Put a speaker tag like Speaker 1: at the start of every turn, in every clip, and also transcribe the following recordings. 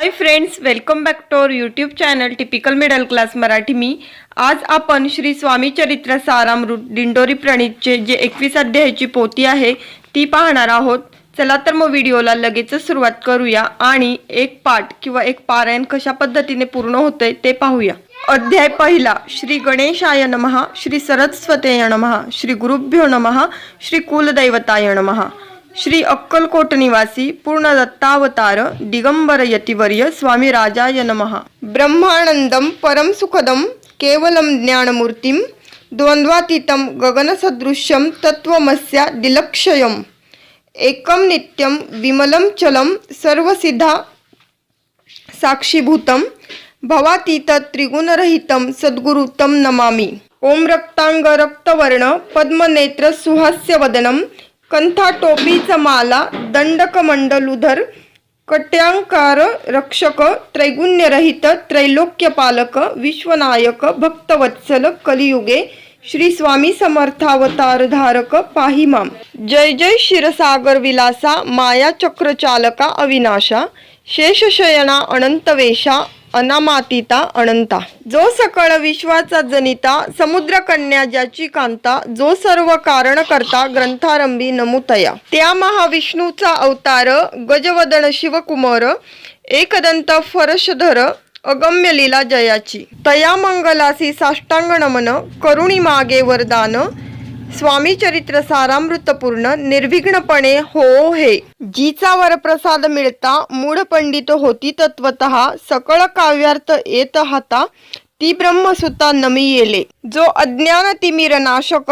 Speaker 1: High friends, welcome back to our YouTube channel typical middle class Marathi. मी आज आपण श्री स्वामी चरित्र सारामृत दिंडोरी प्रणीतचे जे 21 अध्यायाची पोथी आहे ती पाहणार आहोत. चला तर मग व्हिडिओला लगेच सुरुवात करूया आणि एक पाठ किंवा एक पारायण कशा पद्धतीने पूर्ण होते ते पाहूया. अध्याय पहिला. श्री गणेशाय नमः, श्री सरस्वतेय नमः, श्री गुरुभ्यो नमः, श्री कुलदैवताय नमः. श्री अक्कलकोट निवासी पूर्ण दत्तावतार दिगंबर यतिवर्य स्वामी राजाय नमः. ब्रह्मानंदम परम सुखदम केवलम ज्ञानमूर्तिम द्वंद्वातीतम गगनसदृश्यम तत्वमस्या दिलक्षयम एकम नित्यम विमलम चलम सर्वसिद्धा साक्षीभूतम भवातीत त्रिगुणरहितम सद्गुरुतम नमामि. ओम रक्तांग रक्तवर्ण पद्मनेत्र सुहास्य वदनम कंथा टोपीच माला दंडकमंडलुधर कट्यांकार रक्षक त्रैगुण्यरहित त्रैलोक्यपालक विश्वनायक भक्तवत्सल कलियुगे श्री स्वामी समर्थावतार धारक पाहि माम. जय जय क्षीरसागर विलासा माया चक्रचालका अविनाशा शेषशयना अनंतवेशा अनामातीता अनंता. जो सकळ विश्वाचा जनिता समुद्र कन्या ज्याची कांता जो सर्व कारण करता ग्रंथारंभी नमुतया. त्या महाविष्णूचा अवतार गजवदन शिवकुमार एकदंत फरशधर अगम्य लीला जयाची. तया मंगलासी साष्टांग नमन करुणी मागे वरदान स्वामी चरित्र सारामृत पूर्ण निर्विघ्नपणे हो हे. जीचा वरप्रसाद मिळता मूढ पंडित होती तत्वतः सकळ काव्यार्थ येत हाता ती ब्रह्मसुता नमी येले. जो अज्ञान तिमिर नाशक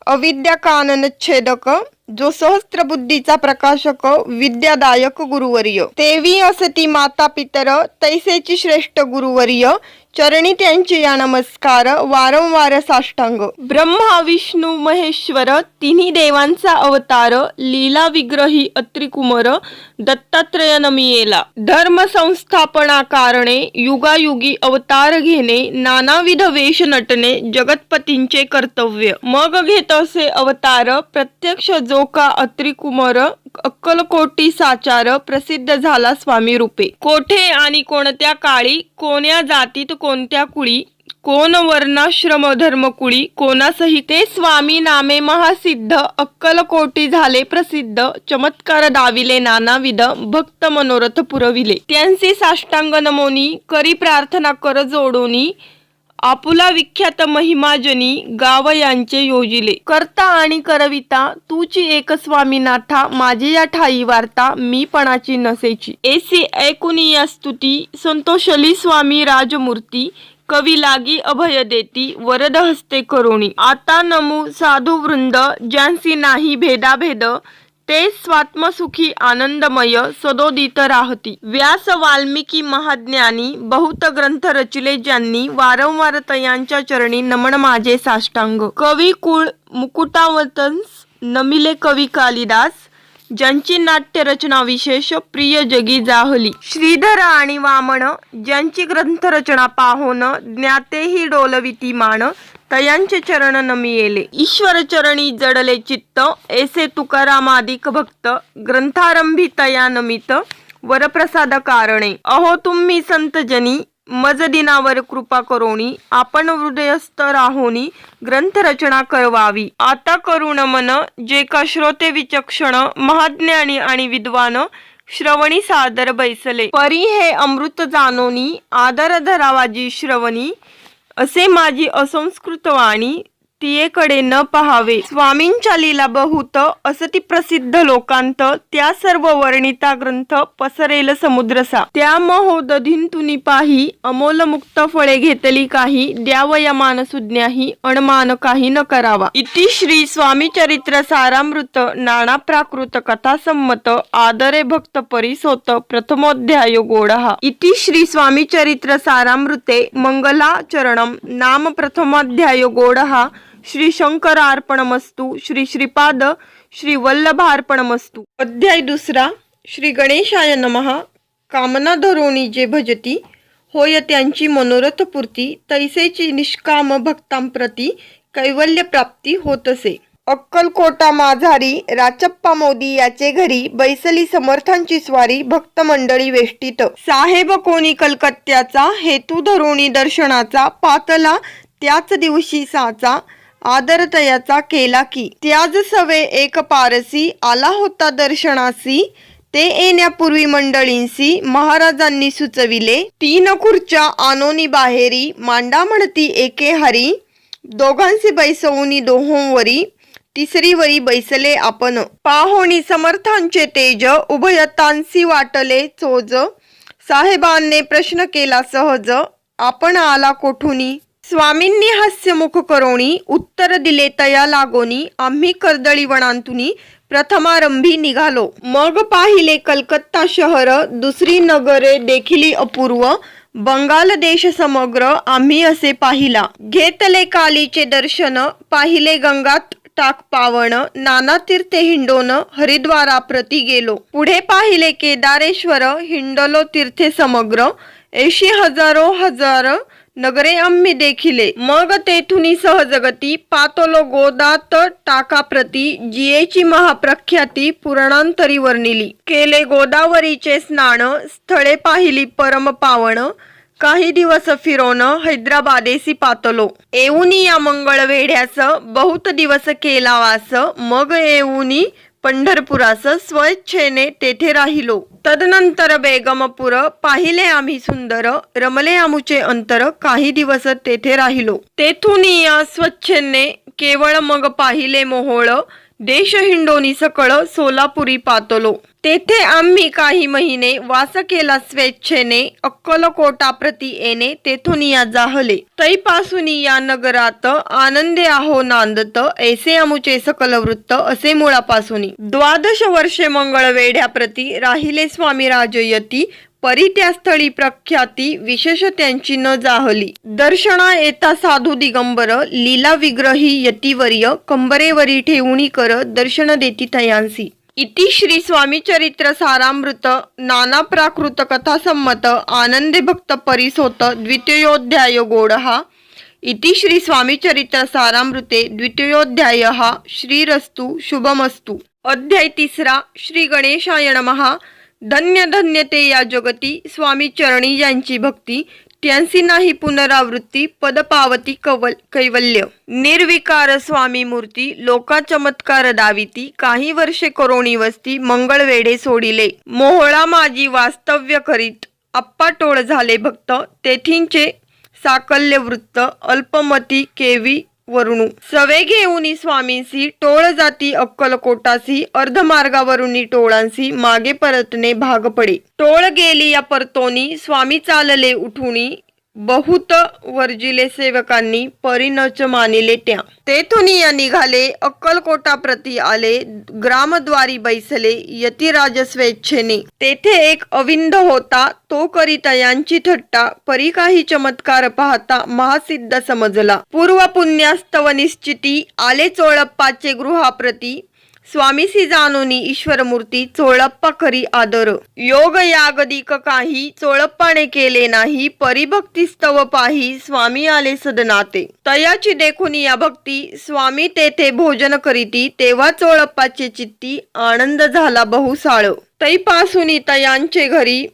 Speaker 1: अविद्या कानन छेदक जो सहस्त्र बुद्धीचा प्रकाशक विद्यादायक गुरुवर्य. तेवी असती माता पितर तैसेची श्रेष्ठ गुरुवर्य चरणी त्यांची या नमस्कार वारंवार साष्टांग. ब्रह्मा विष्णू महेश्वर तिन्ही देवांचा अवतार लीला विग्रही अत्रिकुमार दत्तात्रय नमियेला. धर्म संस्थापना कारणे युगायुगी अवतार घेणे नानाविध वेश नटणे जगतपतींचे कर्तव्य. मग घेत असे अवतार प्रत्यक्ष जो का अत्रिकुमार अक्कलकोटी साचार प्रसिद्ध झाला स्वामी रूपे. कोठे आणि कोणत्या काळी कोण्या जातीत कोणत्या कुळी कोण वर्णाश्रम धर्मकुळी कोणासही ते स्वामी नामे महासिद्ध अक्कलकोटी झाले प्रसिद्ध. चमत्कार दाविले नानाविध भक्त मनोरथ पुरविले. त्यांचे साष्टांग नमोनी करी प्रार्थना कर जोडोनी आपुला विख्यात महिमाजनी गाव यांचे योजिले. करता आणि करविता तूची एक स्वामीनाथा माझे या ठाई वार्ता मी पणाची नसेची. ऐसी ऐकुनी या स्तुती संतोषली स्वामी राजमूर्ती कवी लागी अभय देती वरद हस्ते करुणी. आता नमू साधू वृंद ज्यांसी नाही भेदाभेद ते स्वात्मसुखी आनंदमय सदोदित राहती. व्यास वाल्मिकी महाज्ञानी बहुत ग्रंथ रचिले ज्यांनी वारंवार तयांच्या चरणी नमन माझे साष्टांग. कवी कुळ मुकुटावतंस नमिले कवी कालिदास ज्यांची नाट्य रचना विशेष प्रिय जगी जाहली. श्रीधर आणि वामन ज्यांची ग्रंथ रचना पाहोन ज्ञातेही डोलविती मान तयांचे चरण नमियेले. ईश्वर चरणी जडले चित्त ऐसे तुकारामादिक भक्त ग्रंथारंभी तया नमित वरप्रसाद कारणे. अहो तुम्ही संतजनी मज दिनावर कृपा करोनी आपण हृदयस्थ राहोनी ग्रंथ रचना करवावी. आता करुण मन जे का श्रोते विचक्षण महाज्ञानी आणि विद्वान श्रवणी सादर बैसले. परी हे अमृत जानोनी आदर धरावाजी श्रवणी असे माझी असंस्कृत वाणी तियेकडे न पहावे. स्वामींच्या लीला बहुत असती प्रसिद्ध लोकांत त्या सर्व वर्णिता ग्रंथ पसरेल समुद्रसा. त्या महोदधींतुनी पाही अमोल मुक्त फळे घेतली काही द्यावयमान सुज्ञाही अणमान काही न करावा. इति श्री स्वामी चरित्र सारामृत नाना प्राकृत कथा संमत आदरे भक्त परिसोत प्रथमोध्याय गोडहा. इति श्री स्वामी चरित्र सारामृते मंगलाचरणम नाम प्रथमोध्याय गोडहा. श्री शंकरार्पणमस्तु. श्री श्रीपाद श्री वल्लभार्पणमस्तु. अध्याय दुसरा. श्री गणेशाय नमः. कामना धरोणी जे भजती होय त्यांची मनोरथ पूर्ती तैसेची निष्काम भक्तांप्रती कैवल्य प्राप्ती होतसे. अक्कलकोटा माझारी राचप्पा मोदी याचे घरी बैसली समर्थांची स्वारी भक्त मंडळी वेष्टीत साहेब कोणी कलकत्त्याचा हेतू धरुणी दर्शनाचा पातला त्याच दिवशी साचा आदर तयाचा केला की त्याज सवे एक पारसी आला होता दर्शनासी ते येण्यापूर्वी मंडळींसी महाराजांनी सुचविले 3 खुर्च्या आणोनी बाहेरी मांडा म्हणती एके हारी दोघांसी बैसवूनी दोहोंवरी तिसरी वरी बैसले आपण पाहोणी समर्थांचे तेज उभयतांसी वाटले चोज साहेबांनी प्रश्न केला सहज आपण आला कोठुनी स्वामींनी हास्यमुख करोणी उत्तर दिले तया लागोनी आम्ही कर्दळी वनांतुनी प्रथमारंभी निघालो मग पाहिले कलकत्ता शहर दुसरी नगरे देखिली अपूर्व बंगाल देश समग्र आम्ही असे पाहिला घेतले कालीचे दर्शन पाहिले गंगात टाक पावन नाना तीर्थे हिंडोन हरिद्वारा प्रति गेलो पुढे पाहिले केदारेश्वर हिंडलो तीर्थे समग्र 80,000 नगरे आम्ही देखिले मग तेथुनी सहजगती पातोलो गोदात टाका प्रति जियेची महाप्रख्याती पुराणांतरी वर्णिली केले गोदावरीचे स्नान स्थळे पाहिली परम पावन काही दिवस फिरोन हैदराबादेसी पातलो येऊनी या मंगळ वेढ्यास बहुत दिवस केला वास मग येऊनी पंढरपुरास स्वच्छेने तेथे राहिलो तदनंतर बेगमपूर पाहिले आम्ही सुंदर रमले आमुचे अंतर काही दिवस तेथे राहिलो तेथून या स्वच्छेने केवळ मग पाहिले मोहोळ देश हिंडोनी सकळ सोलापुरी पातलो तेथे आम्ही काही महिने वास केला स्वेच्छेने अक्कलकोटा प्रति येणे तेथून या जाहले तैपासून या नगरात आनंदे आहो नांदत ऐसे आमुचे सकल वृत्त असे मुळापासून 12 वर्षे मंगळवेढ्या प्रति राहिले स्वामी राजयती परी त्या स्थळी प्रख्याती विशेष त्यांची न जाहली दर्शना येता साधू दिगंबर लीला विग्रही यतिवर्य कंबरेवरी ठेवणी कर दर्शन देती तयांसी इति श्री स्वामी चरित्र सारामृत नाना प्राकृत कथा संमत आनंदे भक्त परिसोत द्वितीयोध्याय गोडहा इति श्री स्वामी चरित्र सारामृते द्वितीयोध्यायः श्रीरस्तु शुभमस्तु अध्याय 3 श्री गणेशाय नमः धन्य धन्य ते या जगती स्वामी चरणी यांची भक्ती त्यांसी नाही पुनरावृत्ती पद पावती कैवल्य निर्विकार स्वामी मूर्ती लोका चमत्कार दाविती काही वर्षे करोणी वस्ती मंगळवेढे सोडिले मोहळा माझी वास्तव्य करीत आप्पा टोळ झाले भक्त तेथींचे साकल्य वृत्त अल्पमती केवी वरुणू सवे घेऊनी स्वामींसी टोळ जाती अक्कलकोटासी अर्धमार्गावरुनी टोळांसी मागे परतणे भाग पडे टोळ गेली या परतोनी स्वामी चालले उठुनी बहुत वर्जिले सेवकांनी परिनच मानिले त्या तेथून या निघाले अक्कलकोटा प्रति आले ग्रामद्वारी बैसले यतिराज स्वेच्छेने तेथे एक अविंद होता तो करिता यांची थट्टा परी काही चमत्कार पाहता महासिद्ध समजला पूर्व पुण्यास्तव निश्चिती आले चोळप्पाचे गृहाप्रती स्वामीसी जाणोनी ईश्वर मूर्ती चोळप्पा करी आदर योग यागदिक काही चोळप्पाने केले नाही परिभक्ती स्तव पाही स्वामी आले सदनाते तयाची देखून या भक्ती स्वामी तेथे भोजन करीती तेव्हा चोळप्पाचे चित्ती आनंद झाला बहुसाळ तैपासून तयांचे घरी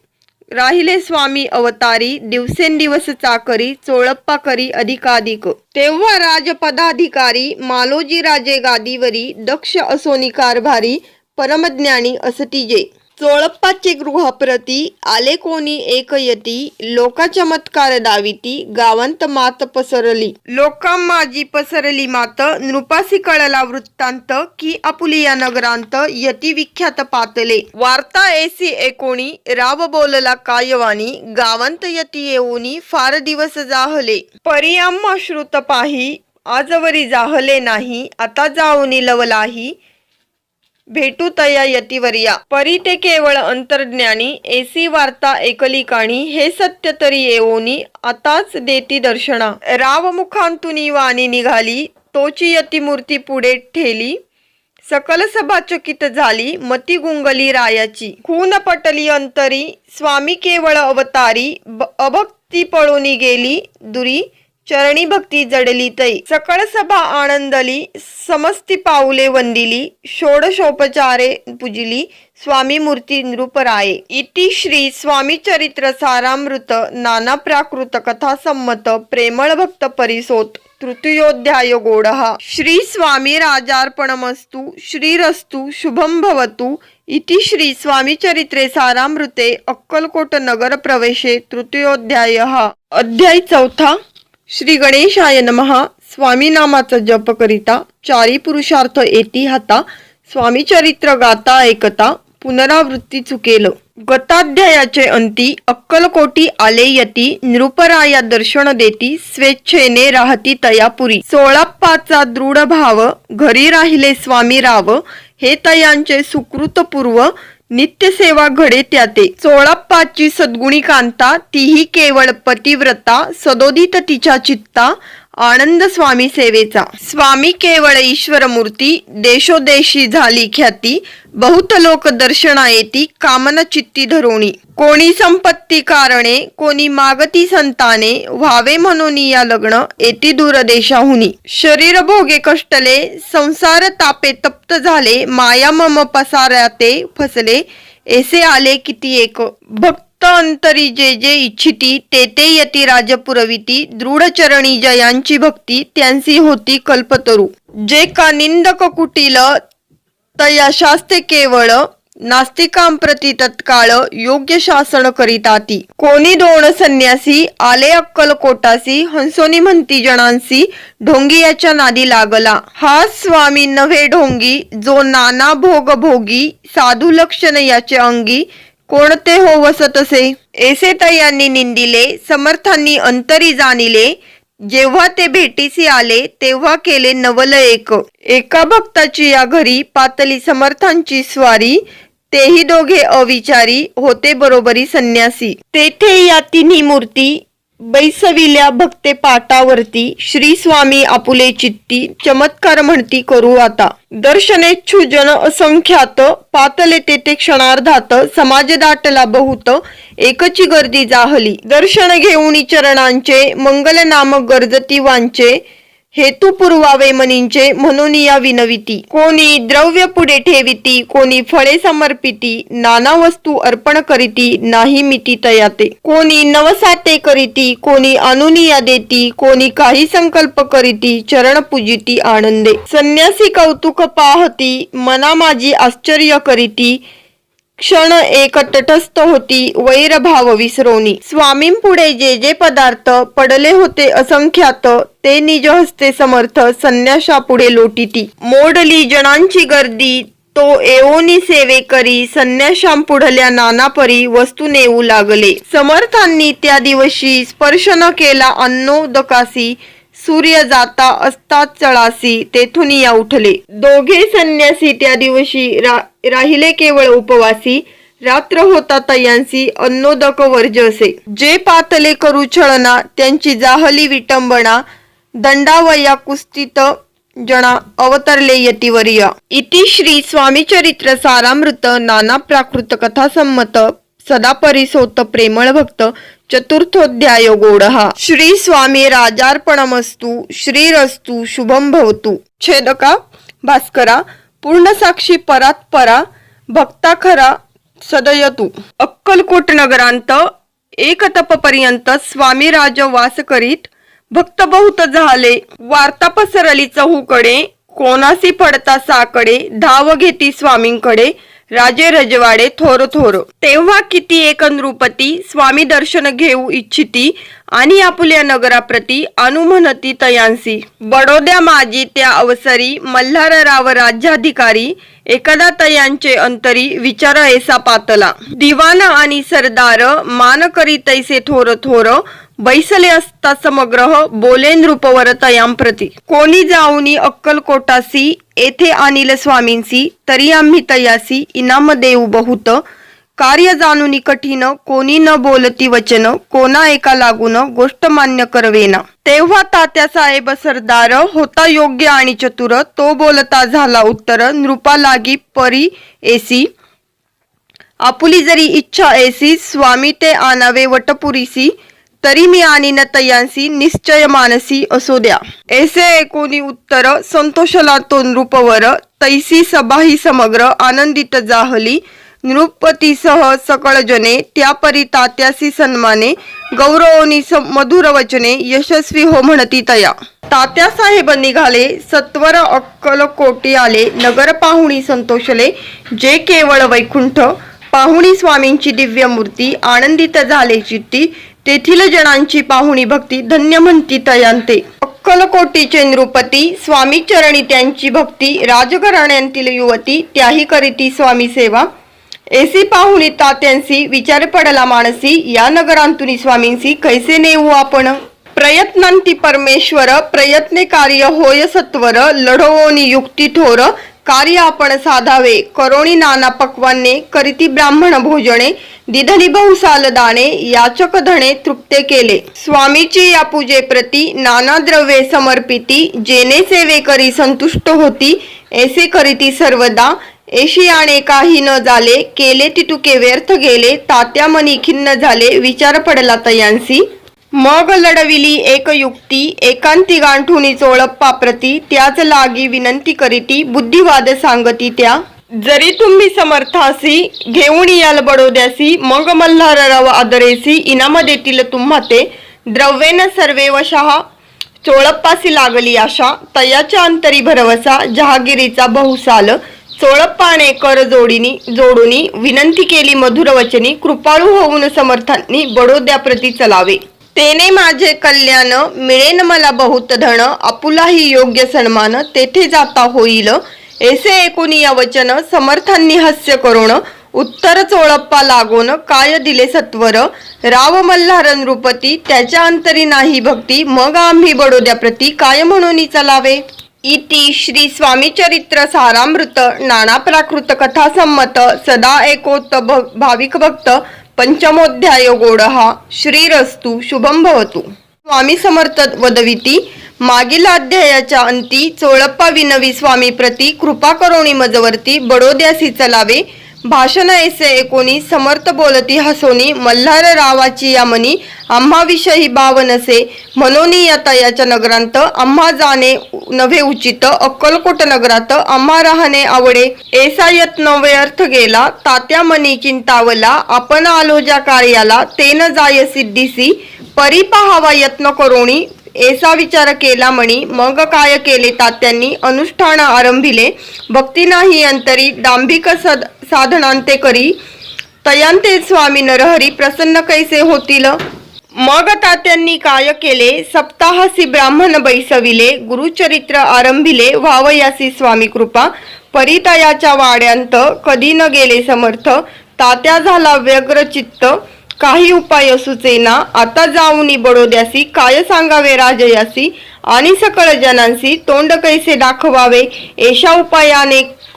Speaker 1: राहिले स्वामी अवतारी दिवसेंदिवस चाकरी चोळप्पा करी अधिकाधिक तेव्हा राजपदाधिकारी मालोजी राजे गादीवरी दक्ष असोनी कारभारी परमज्ञानी असतिजे चोळप्पाचे गृहप्रती आले कोणी एक यती लोका चमत्कार दाविती गावंत मात पसरली लोका माझी पसरली मात नृपासी कळला वृत्तांत की आपुलिया नगरांत यती विख्यात पातले वार्ता एसी एकोणी राव बोलला कायवानी गावंत यती येऊनी फार दिवस जाहले परियाम्मा श्रुत पाही आजवरी जाहले नाही आता जाऊनी लवलाही भेटू तया यतिवर्या परी ते केवळ अंतर्ज्ञानी एसी वार्ता एकली काणी हे सत्य तरी येऊनी आताच देती दर्शना राव मुखांतुनी वाणी निघाली तोची यती मूर्ती पुढे ठेली सकल सभा चकित झाली मती गुंगली रायाची खून पटली अंतरी स्वामी केवळ अवतारी अभक्ती पळूनी गेली दुरी चरणी भक्ती जडली तै सकळ सभा आनंदली समस्ती पाऊले वंदिली षोडशोपचारे पूजिली स्वामी मूर्ती नृपराये इति श्री स्वामी चरित्र सारामृत नाना प्राकृत कथा संमत प्रेमळ भक्त परिसोत तृतीयोध्याय गोडः श्री स्वामी राजार्पणमस्तु श्रीरस्तु शुभं भवतु इति श्री स्वामी चरित्रे सारामृते अक्कलकोट नगर प्रवेशे तृतीयोध्यायः अध्याय चौथा श्री गणेशाय नमः स्वामी नामाचा जप करिता चारी पुरुषार्थ येती हाता स्वामी चरित्र गाता ऐकता पुनरावृत्ती चुकेल गताध्यायाचे अंती अक्कलकोटी आले यती नृपराया दर्शन देती स्वेच्छेने राहती तयापुरी 16 दृढ भाव घरी राहिले स्वामी राव हे तयांचे सुकृतपूर्व नित्य सेवा घडे त्याते 16 सद्गुणी कांता तीही केवळ पतिव्रता सदोदित तिच्या चित्ता आनंद स्वामी सेवेचा स्वामी केवळ ईश्वर मूर्ती देशोदेशी झाली ख्याती बहुत लोक दर्शना येती कामना चित्ती धरोणी कोणी संपत्ती कारणे कोणी मागती संताने व्हावे म्हणून या लग्न येती दूरदेशाहुनी शरीर भोगे कष्टले संसार तापे तप्त झाले माया मम पसाराते फसले ऐसे आले किती एक भक्त अंतरी जे जे इच्छिती ते यती राजपुरविती दृढ चरणी जयांची भक्ती त्यांची होती कल्पतरू जे का निंदक कुटील तया शास्ते केवळ नास्तिकां प्रति तत्काळ योग्य शासन करीताती कोणी दोन संन्यासी आले अक्कलकोटासी हंसोनी म्हणती जणांसी ढोंगी याच्या नादी लागला हा स्वामी नव्हे ढोंगी जो नाना भोग भोगी साधू लक्षण याचे अंगी कोणते हो वसतसे ऐसे तयांनी निंदिले समर्थांनी अंतरी जाणिले जेव्हा ते भेटीसी आले तेव्हा केले नवल एका भक्ताची या घरी पातली समर्थांची स्वारी तेही दोघे अविचारी होते बरोबरी संन्यासी तेथे या तिन्ही मूर्ती बैसविल्या भक्ते पाटावरती श्री स्वामी आपुले चित्ती चमत्कार म्हणती करू आता दर्शनेच्छू जन असंख्यात पातले तेथे क्षणार्धात समाज दाटला बहुत एकची गर्दी जाहली दर्शन घेऊन चरणांचे मंगल नाम गरजती वांचे हेतू पुरवावे मनींचे म्हणून या विनविती कोणी द्रव्य पुढे ठेविती कोणी फळे समर्पिती नाना वस्तू अर्पण करीती नाही मिती तयाते कोणी नवसाते करीती कोणी अनुनिया देती कोणी काही संकल्प करीती चरण पूजिती आनंदे संन्यासी कौतुक पाहती मना माझी आश्चर्य करीती क्षण एक तटस्थ होती वैरभाव विसरोनी स्वामींपुढे जे जे पदार्थ पडले होते असंख्यात ते निज हस्ते समर्थ संन्याशापुढे लोटीती मोडली जणांची गर्दी तो एवोनी सेवे करी संन्याशांपुढल्या नानापरी वस्तू नेऊ लागले समर्थांनी त्या दिवशी स्पर्श न केला अन्नोदकासी सूर्य जाता असतात चळासी तेथून या उठले दोघे संन्यासी त्या दिवशी राहिले केवळ उपवासी रात्र होता तयांसी अन्नोदक वर्ज असे जे पातले करू छळना त्यांची जाहली विटंबना दंडावया कुस्तीत जना अवतरले यतिवर्य इति श्री स्वामी चरित्र सारामृत नाना प्राकृत कथा संमत सदा परिसोत प्रेमळ भक्त चतुर्थोध्याय गोडः श्री स्वामी राजार्पणमस्तु श्रीरस्तु शुभं भवतु छेदका भास्करा पूर्ण साक्षी परात परा भक्ता खरा सदयतु अक्कलकोट नगरांत एक तपपर्यंत स्वामी राज वास करीत भक्त बहुत झाले वार्ता पसरली चहूकडे कोणासी पडता साकडे धाव घेती स्वामींकडे राजे रजवाडे थोर थोर तेव्हा किती एक नृपती स्वामी दर्शन घेऊ इच्छिती आणि आपुल्या नगराप्रती अनुमनती तयांसी बडोद्या माजी त्या अवसरी मल्हारराव राज्याधिकारी एकदा तयांचे अंतरी विचार ऐसा पातला दिवान आणि सरदार मान करी तैसे थोर थोर बैसले असता समग्रह बोले नृपवर तयांप्रती कोणी जाऊनी अक्कलकोटासी येथे आणील स्वामींसी तरी आम्ही तयासी इनाम देऊ बहुत कार्य जाणूनी कठीण कोणी न बोलती वचन कोणा एका लागून गोष्ट मान्य करवेना तेव्हा तात्या साहेब सरदार होता योग्य आणि चतुर तो बोलता झाला उत्तर नृपा लागी परी एसी आपुली जरी इच्छा ऐसी स्वामी ते आणावे वटपुरीसी तरी मी आणि न तयांसी निश्चय मानसी असो द्या. ऐसे एकोणी उत्तर संतोषला तो नृपवर, तैसी सभाही समग्र आनंदित जाहली. नृपतीसह सकळ जने त्या परी तात्यासी सन्माने, गौरवनी मधुर वचने यशस्वी हो म्हणती तया. तात्यासाहेब निघाले सत्वर अक्कलकोटी आले, नगर पाहुणी संतोषले जे केवळ वैकुंठ. पाहुणी स्वामींची दिव्य मूर्ती आनंदित झाले चित्ती, तेथील जनांची पाहुणी भक्ती धन्य म्हणती तयांते. अक्कलकोटीचे नृपती स्वामी चरणी त्यांची भक्ती, राजघराण्यांतील युवती त्याही करीती स्वामी सेवा. ऐसी पाहुणी तात्यांसी विचार पडला मानसी, या नगरांतुनी स्वामींसी कैसे नेऊ आपण. प्रयत्नांती परमेश्वर प्रयत्ने कार्य होय सत्वर, लढवोनी युक्ती थोर कार्य आपण साधावे. करोणी नाना पक्वाने करीती ब्राह्मण भोजने, दिधनी बहुसाल दाणे याचक धणे तृप्ते केले. स्वामीची या पूजे प्रती नाना द्रव्ये समर्पिती, जेने सेवे करी संतुष्ट होती ऐसे करीती सर्वदा. एशियाने काही न झाले केले तितुके व्यर्थ गेले, तात्या मनी खिन्न झाले विचार पडला तयांसी. मग लढविली एक युक्ती एकांती गांठुनी चोळप्पा प्रती, त्याच लागी विनंती करीती बुद्धिवाद सांगती त्या. जरी तुम्ही समर्थासी घेऊन याल बडोद्यासी, मग मल्हारराव आदरेसी इनाम देतील तुम्हा ते. द्रव्येन सर्वे वशः चोळप्पासी लागली आशा, तयाच्या अंतरी भरवसा जहागिरीचा बहुसाल. चोळप्पाने कर जोडूनी विनंती केली मधुर वचनी, कृपाळू होऊन समर्थांनी बडोद्या प्रती चलावे. तेने माझे कल्याण मिळेन मला बहुत धन, आपुलाही योग्य सन्मान तेथे जाता होईल. ऐसे ऐकून या वचन समर्थांनी हास्य करून, उत्तर चोळप्पा लागून काय दिले सत्वर. राव मल्हार नृपती त्याच्या अंतरी नाही भक्ती, मग आम्ही बडोद्या प्रती काय म्हणून चलावे. इति श्री स्वामी चरित्र सारामृत नाना प्राकृत कथा संमत सदा एकोत भाविक भक्त पंचमोध्याय गोडहा. श्रीरस्तु शुभम भवतु. स्वामी समर्थ वदविती. मागील अध्यायाच्या अंती चोळप्पा विनवी स्वामी प्रती, कृपा करोणी मजवर्ती बडोद्यासी चलावे. भाषण ऐसे ऐकोनी समर्थ बोलती हसोनी, मल्हार रावाची या मनी आम्हा विषयी भाव नसे. म्हणोनी या तयाच्या नगरांत आम्हा जाणे नव्हे उचित, अक्कलकोट नगरात आम्हा राहणे आवडे. ऐसा यत्न व्यर्थ गेला तात्या मनी चिंतावला, आपण आलो ज्या कार्याला ते न जाय सिद्धीसी. परी पाहावा यत्न करोणी ऐसा विचार केला मणी, मग काय केले तात्यांनी अनुष्ठान आरंभिले. भक्ती नाही अंतरी दांभिक साधनांते करी, तयांते स्वामी नरहरी प्रसन्न कैसे होतील. मग तात्यांनी काय केले सप्ताहासी ब्राह्मण बैसविले, गुरुचरित्र आरंभिले व्हावयासी स्वामी कृपा. परितयाच्या वाड्यांत कधी न गेले समर्थ, तात्या झाला व्यग्र चित्त काही उपाय सुचेना. आता जाऊनी बडोद्यासी काय सांगावे राजयासी, आणि सकळ जनांसी तोंड कैसे दाखवावे. एशा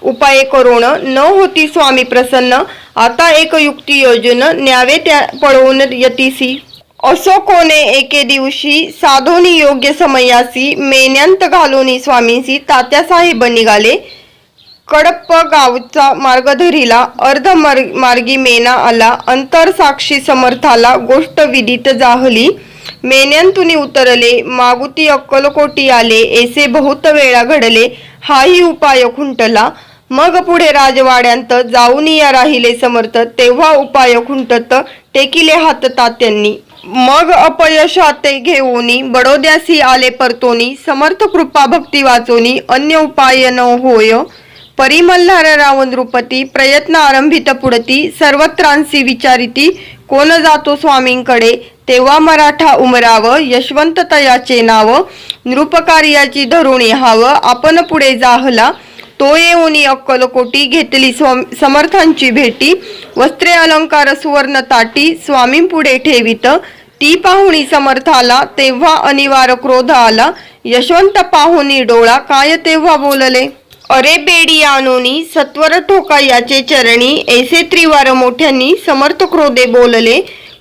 Speaker 1: उपाय करोण न होती स्वामी प्रसन्न, आता एक युक्ती योजन न्यावे त्या पळवून यतीसी. असो कोणे एके दिवशी साधोनी योग्य समयासी, मेन्यांत घालूनी स्वामींसी तात्यासाहेब निघाले. कडप्प गावचा मार्ग धरिला, अर्ध मार्गी मेना आला. अंतर साक्षी समर्थाला गोष्ट विदित जाहली. मेन्यांतुनी उतरले मागुती अक्कलकोटी आले, ऐसे बहुत वेळा घडले हाही उपाय खुंटला. मग पुढे राजवाड्यांत जाऊन या राहिले समर्थ, तेव्हा उपाय खुंटत टेकिले हात तात्यांनी. मग अपयशाते घेऊनी बडोद्यासी आले परतोनी, समर्थ कृपा भक्ती वाचोनी अन्य उपाय न होय. परी मल्हार राव नृपती प्रयत्न आरंभित पुढती, सर्वत्रांसी विचारिती कोण जातो स्वामींकडे. तेव्हा मराठा उमराव यशवंत तयाचे नाव, नृपकार्याची धरुणी हाव आपण पुढे जाहला. तो येऊनी अक्कलकोटी घेतली समर्थांची भेटी, वस्त्रे अलंकार सुवर्ण ताटी स्वामीं पुढे ठेवित. ती पाहुणी समर्थाला तेव्हा अनिवार्य क्रोध आला, यशवंत पाहुणी डोळा काय तेव्हा बोलले. अरे बेडी आणोनी सत्वर ठोका याचे चरणी, ऐसे त्रिवार मोठ्यांनी समर्थ क्रोधे बोलले.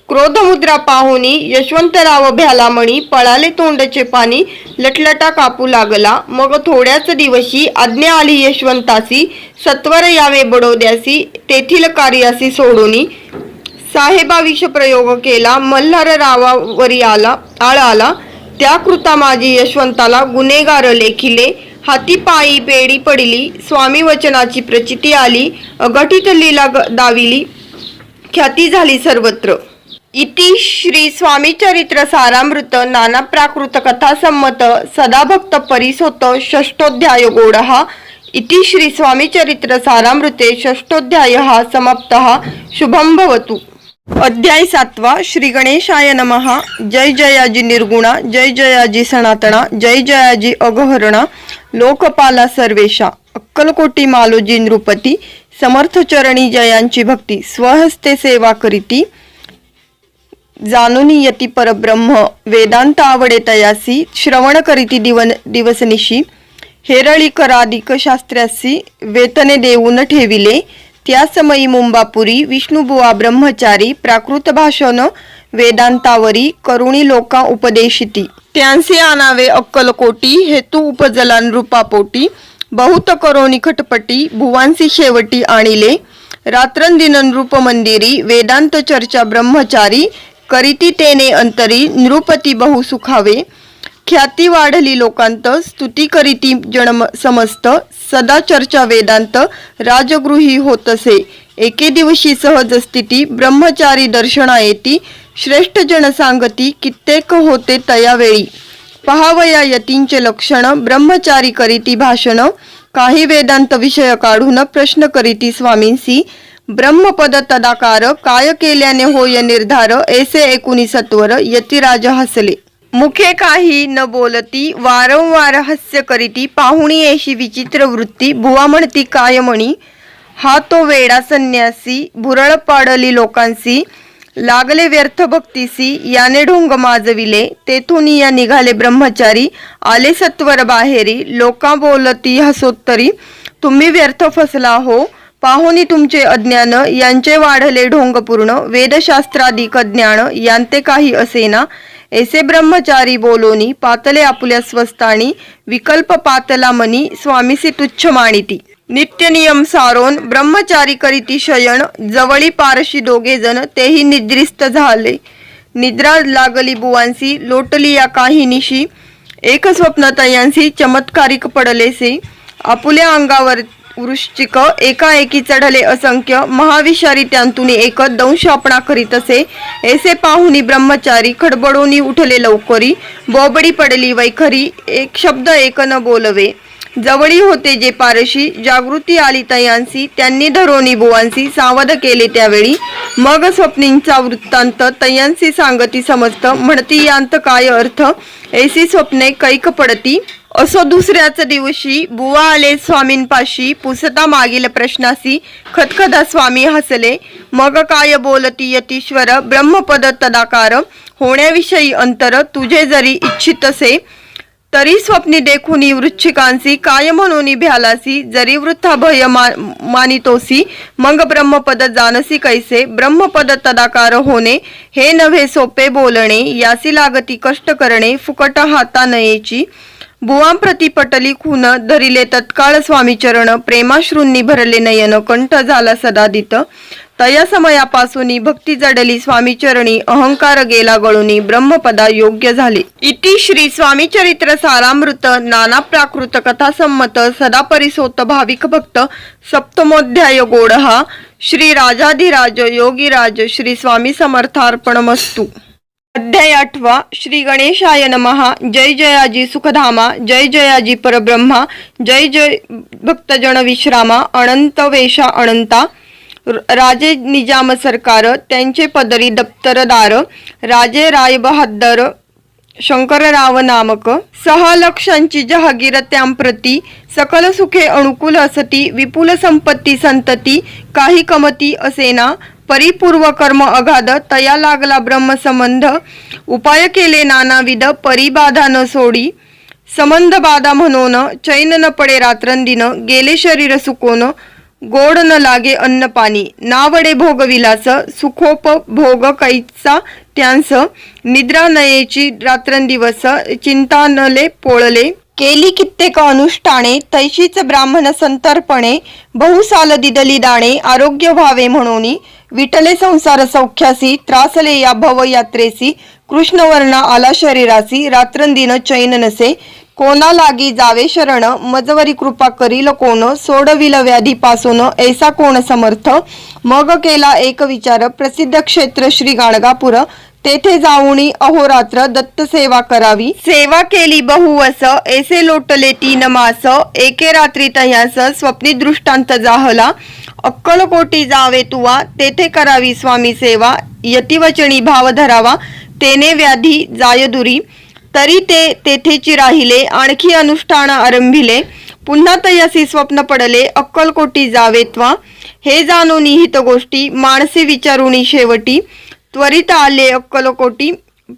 Speaker 1: क्रोधमुद्रा पाहुनी यशवंतराव भ्यालामणी, पळाले तोंडचे पाणी लटलटा कापू लागला. मग थोड्याच दिवशी आज्ञा आली यशवंतासी, सत्वर यावे बडोद्यासी तेथील कार्यासी सोडूनी. साहेबा विषप्रयोग केला, मल्हार रावावरी आला, त्या कृता माझी यशवंताला गुन्हेगार लेखिले, हाती पायी पेडी पडली, स्वामी वचनाची प्रचिती आली, अघटित लीला दाविली, ख्याती झाली सर्वत्र. इति श्री स्वामी चरित्र सारामृत नाना प्राकृत कथा संमत सदाभक्त परिसोत षष्ठोध्याय गोडहा. इति श्री स्वामी चरित्र सारामृते षष्ठोध्यायः समाप्तः. शुभं भवतु. अध्याय 7. श्री गणेशाय नमः. जय जयाजी निर्गुणा, जय जयाजी सनातना, जय जयाजी अघहरणा, लोकपाला सर्वेशा, अक्कलकोटी मालोजी नृपती, समर्थ चरणी जयांची भक्ती, स्वहस्ते सेवा करीती, जाणून यती परब्रह्म, वेदांत आवडे तयासी, श्रवण करीती दिवसनिशी, हेरळी करादिक शास्त्रासी, वेतने देऊन ठेविले, त्या समयी मुंबापुरी, विष्णुबुवा ब्रह्मचारी, प्राकृत भाषण वेदांतावरी, करुणी लोका उपदेशिती, त्यांचे आणावे अक्कलकोटी, हेतू उपजला नृपापोटी, बहुत करोनी खटपटी, भुवांसी शेवटी आणिले, रात्रंदिन नृप मंदिरी, वेदांत चर्चा ब्रह्मचारी, करीती तेने अंतरी, नृपती बहु सुखावे, ख्याती वाढली लोकांत, स्तुती करीती जन समस्त, सदा चर्चा वेदांत, राजगृही होतसे, एके दिवशी सहज स्थिती, ब्रह्मचारी दर्शना येती, श्रेष्ठ जन सांगती, कित्येक होते तयावेळी, पहावया यतींचे लक्षण, ब्रह्मचारी करीती भाषण, काही वेदांत विषय काढून प्रश्न करीती स्वामींसी, ब्रह्मपद तदाकार, काय केल्याने होय निर्धार, ऐसे ऐकुनी सत्वर, यतिराज हसले, मुखे काही न बोलती, वारंवार हास्य करीती, पाहुणी येशी विचित्र वृत्ती, भुवा म्हणती काय म्हणी, हा तो वेडा संन्यासी, भुरळ पाडली लोकांसी, लागले व्यर्थ भक्तीसी, याने ढोंग माजविले, तेथून या निघाले ब्रह्मचारी, आले सत्वर बाहेरी, लोका बोलती हसोत्तरी, तुम्ही व्यर्थ फसला हो, पाहुनी तुमचे अज्ञान, यांचे वाढले ढोंग पूर्ण, वेदशास्त्राधिक ज्ञान, यांते काही असेना, ऐसे ब्रह्मचारी बोलोनी, पातले आपुल्या स्वस्तानी, विकल्प पातला मनी, स्वामीसी तुच्छ मानिती, नित्य नियम सारोन, ब्रह्मचारी करीती शयन, जवळी पारशी दोघे जण, तेही निद्रिस्त झाले, निद्रा लागली बुवांसी, लोटली या काही निशी, एक स्वप्न तयांसी, चमत्कारिक पडलेसे, आपुल्या अंगावर वृश्चिक, एकाएकी चढले असंख्य, महाविषारी त्यांतुनी एक, दंश आपणा करीत असे, ऐसे पाहुनी ब्रह्मचारी, खडबडोनी उठले लवकरी, बोबडी पडली वैखरी, एक शब्द एक न बोलवे, जवळी होते जे पारशी, जागृती आली तयांसी, त्यांनी धरोनी बुवांसी, सावध केले त्यावेळी, मग स्वप्नींचा वृत्तांत तयांसी सांगती समस्त, म्हणती यांत काय अर्थ, ऐसी स्वप्ने कैक पडती, असो दुसऱ्याच दिवशी बुवा आले स्वामींपाशी, पुसता मागील प्रश्नासी, खदखदा स्वामी हसले, मग काय बोलती यतीश्वर, ब्रह्मपद तदाकार, होण्याविषयी अंतर, तुझे जरी इच्छितसे, तरी स्वप्नी देखुनी वृच्छिकांसी, काय म्हणून भ्यालासी, जरी वृथा भय मानितोसी, मग ब्रह्मपद जानसी कैसे, ब्रह्मपद तदाकार होणे, हे नव्हे सोपे बोलणे, यासी लागती कष्ट करणे, फुकट हाता नयेची, बुवांप्रती पटली खून, धरिले तत्काळ स्वामी चरण, प्रेमाश्रूंनी भरले नयन, कंठ झाला सदादित, तया समयापासून भक्ती जडली स्वामी चरणी, अहंकार गेला गळूनी, ब्रह्मपदा योग्य झाले. इति श्री स्वामी चरित्र सारामृत नाना प्राकृत कथा संमत सदा परिसोत भाविक भक्त सप्तमोध्याय गोडहा. श्री राजाधिराज योगीराज श्री स्वामी समर्थार्पणमस्तु. अध्याय 8. श्री गणेशाय नमः. जय जयाजी सुखधामा, जय जयाजी परब्रह्मा, जय जय भक्तजन विश्रामा, अनंत वेशा अनंता, राजे निजाम सरकार, त्यांचे पदरी दप्तरदार, राजे राय बहादर शंकरराव नामक, 6 लक्षांची जहागीर त्यांप्रती, सकल सुखे अनुकूल असती, विपुल संपत्ती संतती, काही कमती असेना, परिपूर्व कर्म अगाध, तया लागला ब्रह्मसंबंध, उपाय केले नानाविध, परिबाधा न सोडी, संबंध बाधा म्हणून, चैन न पडे रात्रंदिन, गेले शरीर सुकोन, गोड न लागे अन्न पाणी, नावडे भोगविलास, सुखोपभोग कैचा त्यांस, निद्रा नयेची रात्रंदिवस, चिंता नले पोळले, केली कित्येक अनुष्ठाने, तैशीच ब्राह्मण संतर्पणे, बहुसाल दिदली दाणे, आरोग्य व्हावे म्हणून, विठले संसार सौख्यासी त्रासले या भवयात्रेसी कृष्णवर्ण आला शरीरासी रात्रंदिन चैन नसे कोणा लागी जावे शरण मजवरी कृपा करील कोण सोडविल व्याधी पासून ऐसा कोण समर्थ मग केला एक विचार प्रसिद्ध क्षेत्र श्री गाणगापूर तेथे जाऊनी अहोरात्र दत्त सेवा करावी सेवा केली बहुवस ऐसे लोटले 3 मास एके रात्री तयास स्वप्नी दृष्टांत जाहला अक्कलकोटी जावे तुवा तेथे करावी स्वामी सेवा यतिवचनी भाव धरावा तेने व्याधी जाय दुरी तरी ते तेथेची राहिले आणखी अनुष्ठान आरंभिले पुन्हा तयासी स्वप्न पडले अक्कलकोटी जावे त्वा हे जाणून हित गोष्टी माणसे विचारुनी शेवटी त्वरित आले अक्कलकोटी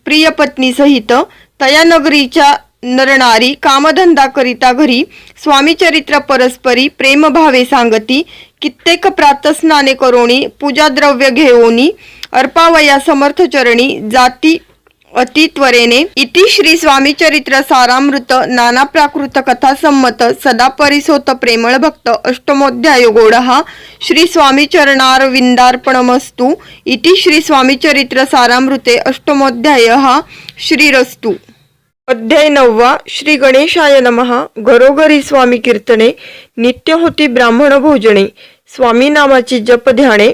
Speaker 1: प्रिय पत्नी सहित तया नगरीच्या नरनारी कामधंदा करिता घरी स्वामी चरित्र परस्परी प्रेम भावे सांगती कित्येक प्रातस्नाने करोणी पूजा द्रव्य घेऊनी अर्पावया समर्थ चरणी जाती अति त्वरेने इति श्री स्वामी चरित्र सारामृत नाना प्राकृत कथा संमत सदा परिसोत प्रेमळ भक्त अष्टमोध्याय गोडहा श्री स्वामी चरणारविंदार्पणमस्तु इति श्री स्वामी चरित्र सारामृते अष्टमोध्याय श्रीरस्तु। अध्याय 9 श्री गणेशाय नमः। घरोघरी स्वामी कीर्तने नित्य होती ब्राह्मण भोजने स्वामी नामाची जप ध्याने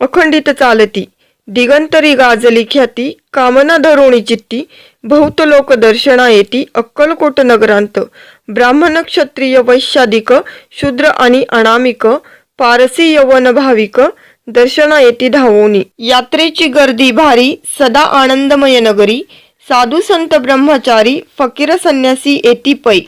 Speaker 1: अखंडित चालती दिगंतरी गाजली ख्याती कामना धरोणी चित्ती बहुत लोक दर्शना येती अक्कलकोट नगरांत ब्राह्मण क्षत्रिय वैश्यादिक शूद्र आणि अनामिक पारसी यवन भाविक दर्शना येती धावोनी यात्रेची गर्दी भारी सदा आनंदमय नगरी साधू संत ब्रह्मचारी फकीर संन्यासी येती पै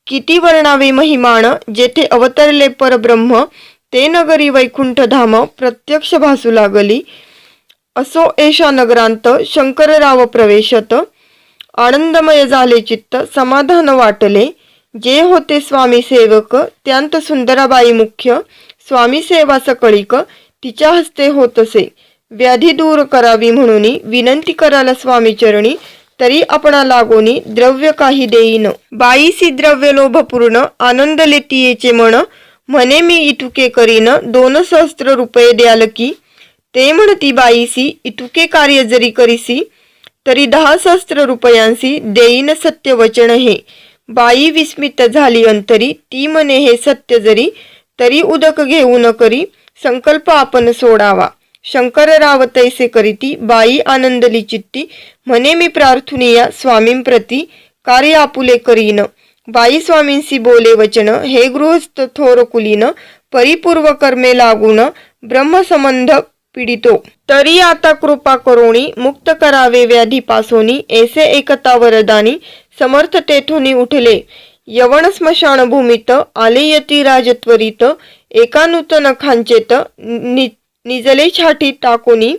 Speaker 1: किती वर्णावे महिमान जेथे अवतरले परब्रह्म ते नगरी वैकुंठ धाम प्रत्यक्ष भासू लागली असो एषा नगरांत शंकरराव प्रवेशत आनंदमय झाले चित्त समाधान वाटले जे होते स्वामी सेवक त्यांत सुंदराबाई मुख्य स्वामी सेवा सकळीक तिच्या हस्ते होतसे व्याधी दूर करावी म्हणून विनंती कराला स्वामी चरणी तरी आपणा लागोनी द्रव्य काही देईन बाईसी द्रव्य लोभपूर्ण आनंद लेतीयेचे मन म्हणे मी इतुके करीन 2 सहस्त्र रुपये द्याल की ते म्हणती बाईसी इतुके कार्य जरी करीसी तरी 10 सहस्त्र रुपयांसी देईन सत्य वचन हे बाई विस्मित झाली अंतरी ती म्हणे हे सत्य जरी तरी उदक घेऊ न करी संकल्प आपण सोडावा शंकरराव तैसे करीती बाई आनंदली चित्ती म्हणे मी प्रार्थुनिया स्वामींप्रती कार्य आपुले करीन बाई स्वामींसी बोले वचन हे गृहस्थ थोर कुलीन परिपूर्व कर्मे लागून ब्रह्मसंबंध पीडितो तरी आता कृपा करोणी मुक्त करावे व्याधी पासोनी ऐसे एकता वरदानी समर्थ तेथुनी उठले यवन स्मशान भूमीत आले यती राजत्वरित एका नूतन खांचेत निजले छाटी टाकोनी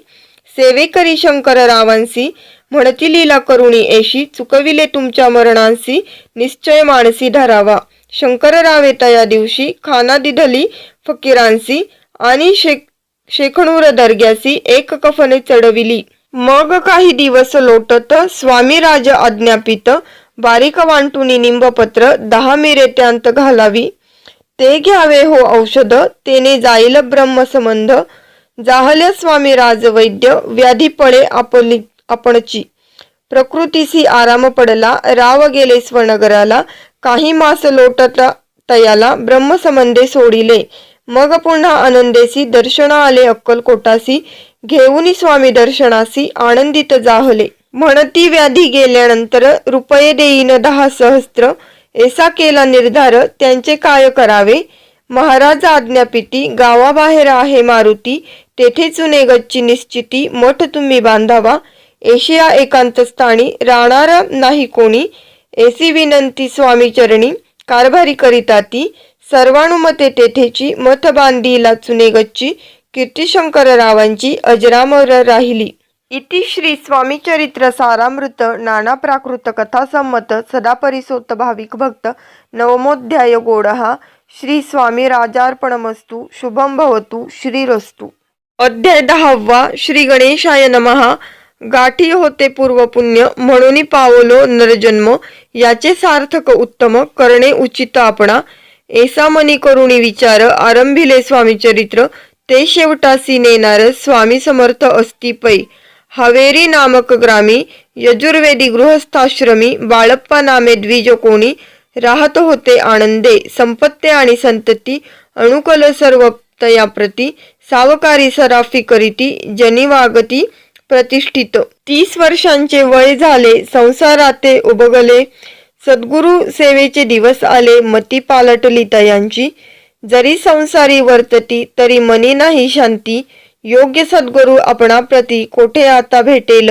Speaker 1: सेवेकरी शंकररावांसी म्हणती लीला करुणी ऐशी चुकविले तुमच्या मरणांसी निश्चय मानसी धरावा शंकररावे तया दिवशी खाना दिधली फकीरांसी आणि शेखणूर दर्ग्यासी एक कफने चढविली मग काही दिवस लोटत स्वामी राज आज्ञापित बारीक वांटुनी निंबपत्र 10 मिरे त्यांत घालावी ते घ्यावे हो औषध तेने जाईल ब्रह्मसंबंध जाहल्या स्वामी राजवैद्य व्याधी पळे आपणची प्रकृतीसी आराम पडला राव गेले स्वनगराला काही मास लोटत तयाला ब्रह्मसंबंधे सोडिले मग पुन्हा आनंदेसी दर्शन आले अक्कलकोटासी घेऊनी स्वामी दर्शनासी आनंदित जाहले म्हणती व्याधी गेल्यानंतर रुपये देईन 10 सहस्त्र ऐसा केला निर्धार त्यांचे काय करावे महाराज आज्ञापिती गावाबाहेर आहे मारुती तेथे चुने गच्ची निश्चिती मठ तुम्ही बांधावा एशिया एकांत स्थानी राहणार नाही कोणी ऐसी विनंती स्वामी चरणी कारभारी करिता ती सर्वानुमते तेथेची मठ बांधीला चुने गच्ची कीर्तिशंकररावांची अजरामर राहिली इति श्री स्वामी चरित्र सारामृत नाना प्राकृत कथा संमत सदा परिसोत भाविक भक्त नवमोध्याय गोडहा श्री स्वामी राजार्पणमस्तु शुभम भवतु श्रीरस्तु। अध्याय 10 श्री गणेशाय नमः। गाठी होते पूर्व पुण्य म्हणून पावलो नरजन्म याचे सार्थक उत्तम करणे उचित आपणा ऐसा मनी करुणी विचार आरंभिले स्वामी चरित्र ते शेवटासी नेणार स्वामी समर्थ असती पै. हावेरी नामक ग्रामी यजुर्वेदी गृहस्थाश्रमी बाळप्पा नामे द्विज कोणी राहत होते आनंदे. संपत्ती आणि संतती अनुकूल सर्व तया प्रती सावकारी सराफी करीती जनी वागती प्रतिष्ठित. 30 वर्षांचे वय झाले संसाराते उबगले. सद्गुरु सेवेचे दिवस आले मती पालटली तयांची. जरी संसारी वर्तती तरी मनी नाही शांती. योग्य सद्गुरु आपणा प्रती कोठे आता भेटेल.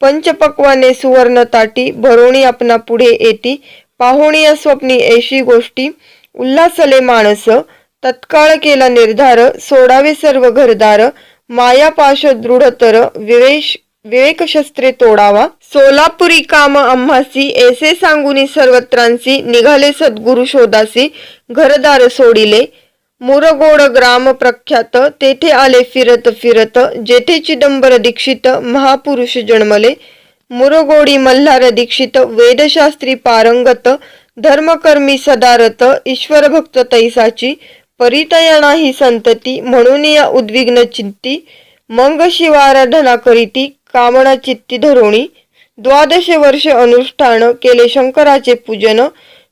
Speaker 1: पंचपक्वाने सुवर्ण ताटी भरोणी आपणा पुढे येती. पाहुणी स्वप्नी ऐशी गोष्टी उल्हासले माणस. तत्काळ केला निर्धार सोडावे सर्व घरदार. मायापाश दृढतर विवेक शस्त्रे तोडावा. सोलापुरी काम आम्हासी ऐसे सांगुनी सर्वत्रांसी. निघाले सद्गुरु शोधासी घरदार सोडिले. मुरगोड ग्राम प्रख्यात तेथे आले फिरत फिरत. जेथे चिदंबर दीक्षित महापुरुष जन्मले. मुरगोडी मल्हार दीक्षित वेदशास्त्री पारंगत. धर्मकर्मी सदारत ईश्वर भक्त तैसाची. परितया नाही संतती म्हणून या उद्विग्न चित्ती. मंग शिवाराधना करीती कामना चित्ती धरोणी. 12 वर्ष अनुष्ठान केले शंकराचे पूजन.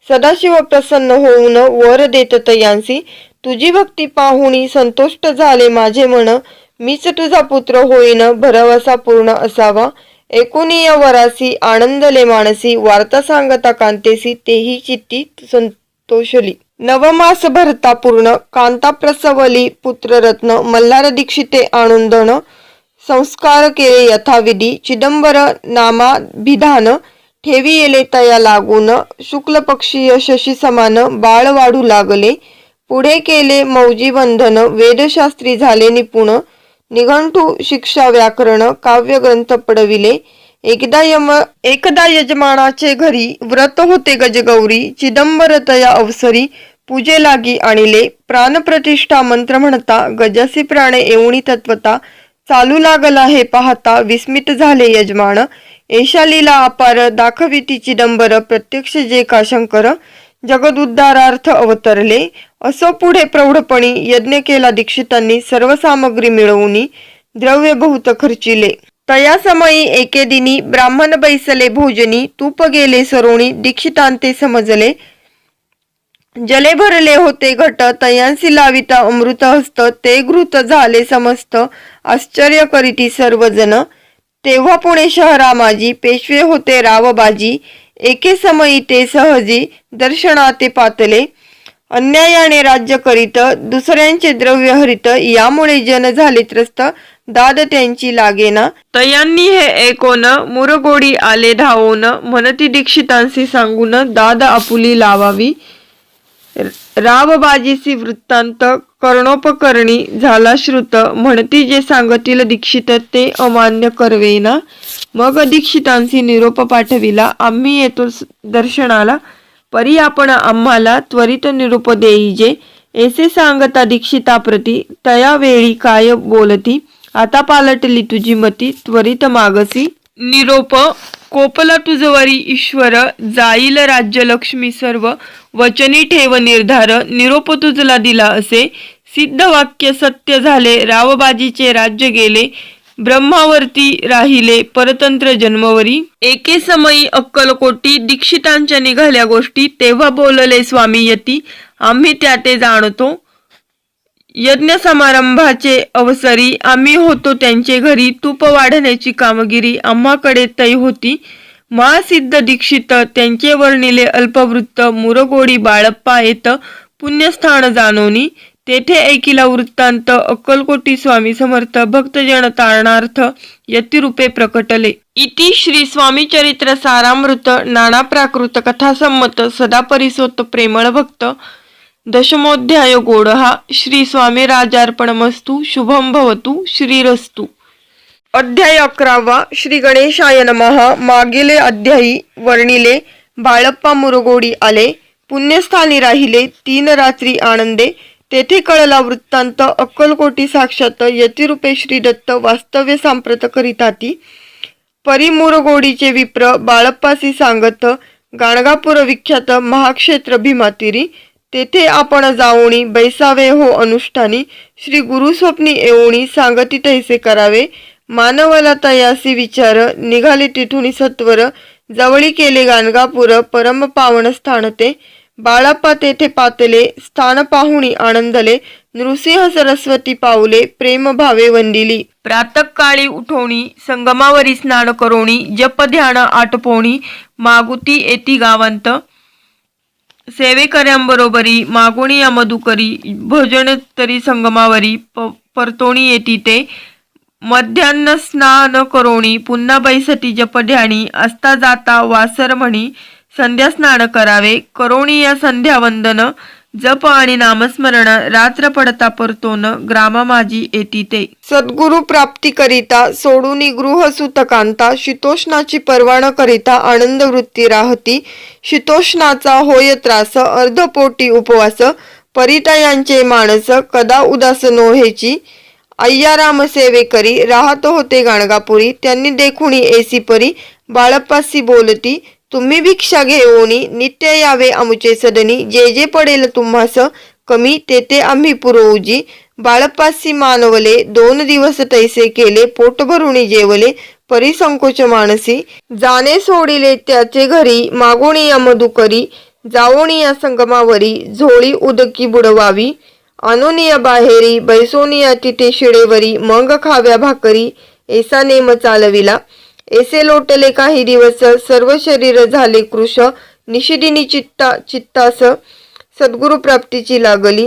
Speaker 1: सदाशिव प्रसन्न होऊन वर देत तयांसी. तुझी भक्ती पाहुणी संतुष्ट झाले माझे मन. मीच तुझा पुत्र होईन भरवसा पूर्ण असावा. एकुणी या वरासी आनंदले मानसी. वार्ता सांगता कांतेसी तेही चित्ती संतोषली. नवमास भरता पूर्ण कांता प्रसवली पुत्ररत्न. मल्हार दीक्षिते आनंदन संस्कार केले यथाविधी. चिदंबर नामाभिधान ठेवी येले तया लागून. शुक्ल पक्षीय शशी समान बाळ वाढू लागले. पुढे केले मौजी बंधन वेदशास्त्री झाले निपुण. निघंटू शिक्षा व्याकरण काव्य ग्रंथ पडविले. एकदा यजमानाचे घरी व्रत होते गजगौरी. चिदंबर तया अवसरी पूजे लागी आणिले. प्राणप्रतिष्ठा मंत्र म्हणता गजासी प्राणे येऊनी तत्वता. चालू लागला हे पाहता विस्मित झाले यजमान. ऐशा लीला अपार दाखविती चिदंबर प्रत्यक्ष जे का शंकर. जगदुद्धारार्थ अवतरले. असो पुढे प्रौढपणी यज्ञ केला दीक्षितांनी. सर्व सामग्री मिळवून द्रव्य बहुत खर्चिले. तया समयी एके दिनी ब्राह्मण बैसले भोजनी. तूप गेले सरोणी दीक्षितांते समजले. जले भरले होते घट तयांसी लाविता अमृत हस्त. ते घृत झाले समस्त आश्चर्य करीती सर्वजण. तेव्हा पुणे शहरा माझी पेशवे होते रावबाजी. एके समयी ते सहजी दर्शनाते पातले. अन्यायाने राज्य करीत दुसऱ्यांचे द्रव्य हरित. यामुळे जन झाले त्रस्त दाद त्यांची लागेना. तयांनी हे ऐकोन मुरगोडी आले धावून. म्हणती दीक्षितांशी सांगून दाद आपुली लावावी. रावबाजीसी वृत्तांत कर्णोपकरणी झाला श्रुत. म्हणती जे सांगतील दीक्षित ते अमान्य करवेना. मग दीक्षितांशी निरोप पाठविला. आम्ही येतो दर्शनाला परी आपण आम्हाला त्वरित निरोप देईजे. ऐसे सांगता दीक्षिताप्रती तया वेळी काय बोलती. आता पालटली तुझी मती त्वरित मागसी निरोप. कोपला तुझवरी ईश्वर जाईल राज्य लक्ष्मी सर्व. वचनी ठेव निर्धार निरोप तुझला दिला असे. सिद्ध वाक्य सत्य झाले रावबाजीचे राज्य गेले. ब्रह्मावरती राहिले परतंत्र जन्मवरी. एके समयी अक्कलकोटी दीक्षितांच्या निघाल्या गोष्टी. तेव्हा बोलले स्वामी यती आम्ही त्या ते जाणतो. यज्ञ समारंभाचे अवसरी आम्ही होतो त्यांचे घरी. तूप वाढण्याची कामगिरी आम्हाकडे तै होती. महासिद्ध दीक्षित त्यांचे वर्णिले अल्पवृत्त. मुरगोडी बाळप्पा येत पुण्यस्थान जानोनी. तेथे ऐकिला वृत्तांत अक्कलकोटी स्वामी समर्थ. भक्तजन तारणार्थ यतिरूपे प्रकटले. इति श्री स्वामी चरित्र सारामृत नाना प्राकृत कथासम्मत सदा परिसोत प्रेमळ भक्त दशमोध्याय गोडहा. श्री स्वामी राजार्पणमस्तु. शुभम भवतु. श्रीरस्तु. अध्याय 11. श्री गणेशाय नमः. मागील अध्यायी वर्णिले बाळप्पा मुरगोडी आले. पुण्यस्थानी राहिले 3 रात्री आनंदे. तेथे कळला वृत्तांत. अक्कलकोटी साक्षात यतिरूपे श्री दत्त वास्तव्य सांप्रत करीताती. परी मुरगोडीचे विप्र बाळप्पासी सांगत. गाणगापूर विख्यात महाक्षेत्र भीमातिरी. तेथे आपण जाऊनी बैसावे हो अनुष्ठानी, श्री गुरु स्वप्नी येऊनी सांगती तैसे करावे, मानवाला तयासी विचार, निघाले तिथून सत्वर, जवळी केले गाणगापूर, परम पावन स्थान ते, बाळाप्पा तेथे पातले, स्थान पाहुणी आनंदले, नृसिंह सरस्वती पावले, प्रेम भावे वंदिली, प्रातःकाळी उठोणी, संगमावरी स्नान करोणी, जप ध्यान आटपोणी, मागुती येती गावांत, सेवेकऱ्यांबरोबरी मागोणी या मधुकरी, भोजन तरी संगमावरी, परतोणी येती ते, मध्यान्ह स्नान करोणी, पुन्हा बैसती जपध्यानी, असता जाता वासर म्हणी, संध्या स्नान करावे, करोणी या संध्या वंदन, जप आणि नामस्मरण, रात्र पडता परतोन, ग्रामा माझी येती ते. सद्गुरु प्राप्ती करिता सोडूनी गृह सुतकांता, शीतोष्णाची पर्वा न करिता आनंद वृत्ती राहती, शीतोष्णाचा होय त्रास, अर्धपोटी उपवास, परितयांचे मानस कदा उदास नोहेची, अय्याराम सेवे करी राहत होते गाणगापुरी, त्यांनी देखुनी एसी परी, बाळप्पासी बोलती, तुम्ही भिक्षा घेऊनी नित्य यावे आमुचे सदनी, जे जे पडेल तुम्हास कमी तेथे आम्ही पुरवूजी, बाळप्पासी मानवले 2 दिवस तैसे केले, पोट भरुनी जेवले, परिसंकोच मानसी, जाणे सोडिले त्याचे घरी, मागोणी या मधुकरी, जावोणी या संगमावरी, झोळी उदकी बुडवावी, आणोनिया बाहेरी, बैसोनिया तिथे शिडेवरी, मग खाव्या भाकरी, ऐसा नेम चालविला, ऐसे लोटले काही दिवस, सर्व शरीर झाले कृश, निशिदिनी चित्तास सद्गुरु प्राप्तीची लागली,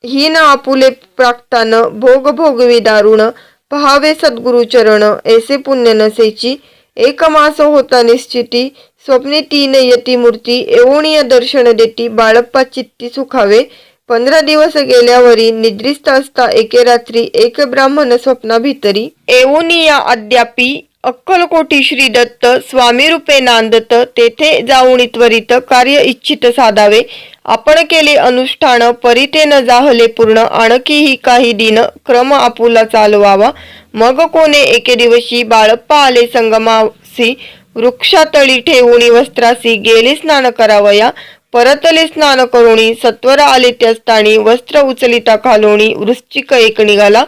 Speaker 1: ही न आपुले प्राक्तान, भोग भोगवी दारुण, पहावे सद्गुरु चरण, ऐसे पुण्य नसेची, 1 मास होता निश्चिती, स्वप्ने 3 यती मूर्ती, येऊनिया दर्शन देती, बाळप्पा चित्ती सुखावे, 15 दिवस गेल्यावरी, निद्रिस्त असता एके रात्री, एक ब्राह्मण स्वप्ना भितरी, येऊनिया अद्यापी, अक्कलकोटी श्री दत्त स्वामी रूपे नांदत, तेथे जाऊन त्वरित कार्य इच्छित साधावे, आपण केले अनुष्ठान परिते न जाहले पूर्ण, आणखीही काही दिन क्रम आपुला चालवावा, मग कोणे एके दिवशी बाळप्पा आले संगमासी, वृक्षातळी ठेवूनी वस्त्रासी, गेले स्नान करावया, परतले स्नान करोणी, सत्वर आले त्या स्थानी, वस्त्र उचलिता खालोणी, वृश्चिक एक निघाला,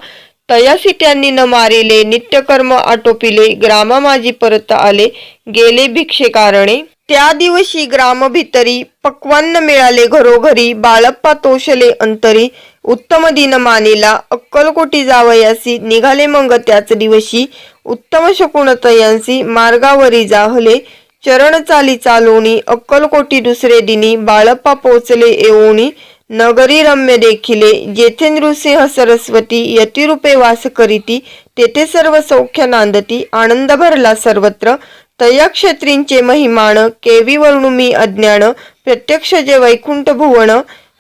Speaker 1: तयासी त्यांनी न मारिले, नित्यकर्म आटोपिले, ग्रामा माझी परत आले, गेले भिक्षे कारणे, त्या दिवशी ग्राम भितरी, पक्वान्न मिळाले घरोघरी, बाळप्पा तोषले अंतरी, उत्तम दिन मानिला, अक्कलकोटी जावयासी, निघाले मग त्याच दिवशी, उत्तम शकुन तयांसी, मार्गावरी जाहले, चरण चाली चालोणी, अक्कलकोटी दुसरे दिनी, बाळप्पा पोचले येऊनी, नगरी रम्य देखिले, जेथे नृसिंह सरस्वती यतिरूपे वास करीती, तेथे सर्व सौख्य नांदती, आनंद भरला सर्वत्र, तया क्षेत्रींचे महिमान, केवी वर्णू मी अज्ञान, प्रत्यक्ष जे वैकुंठ भुवन,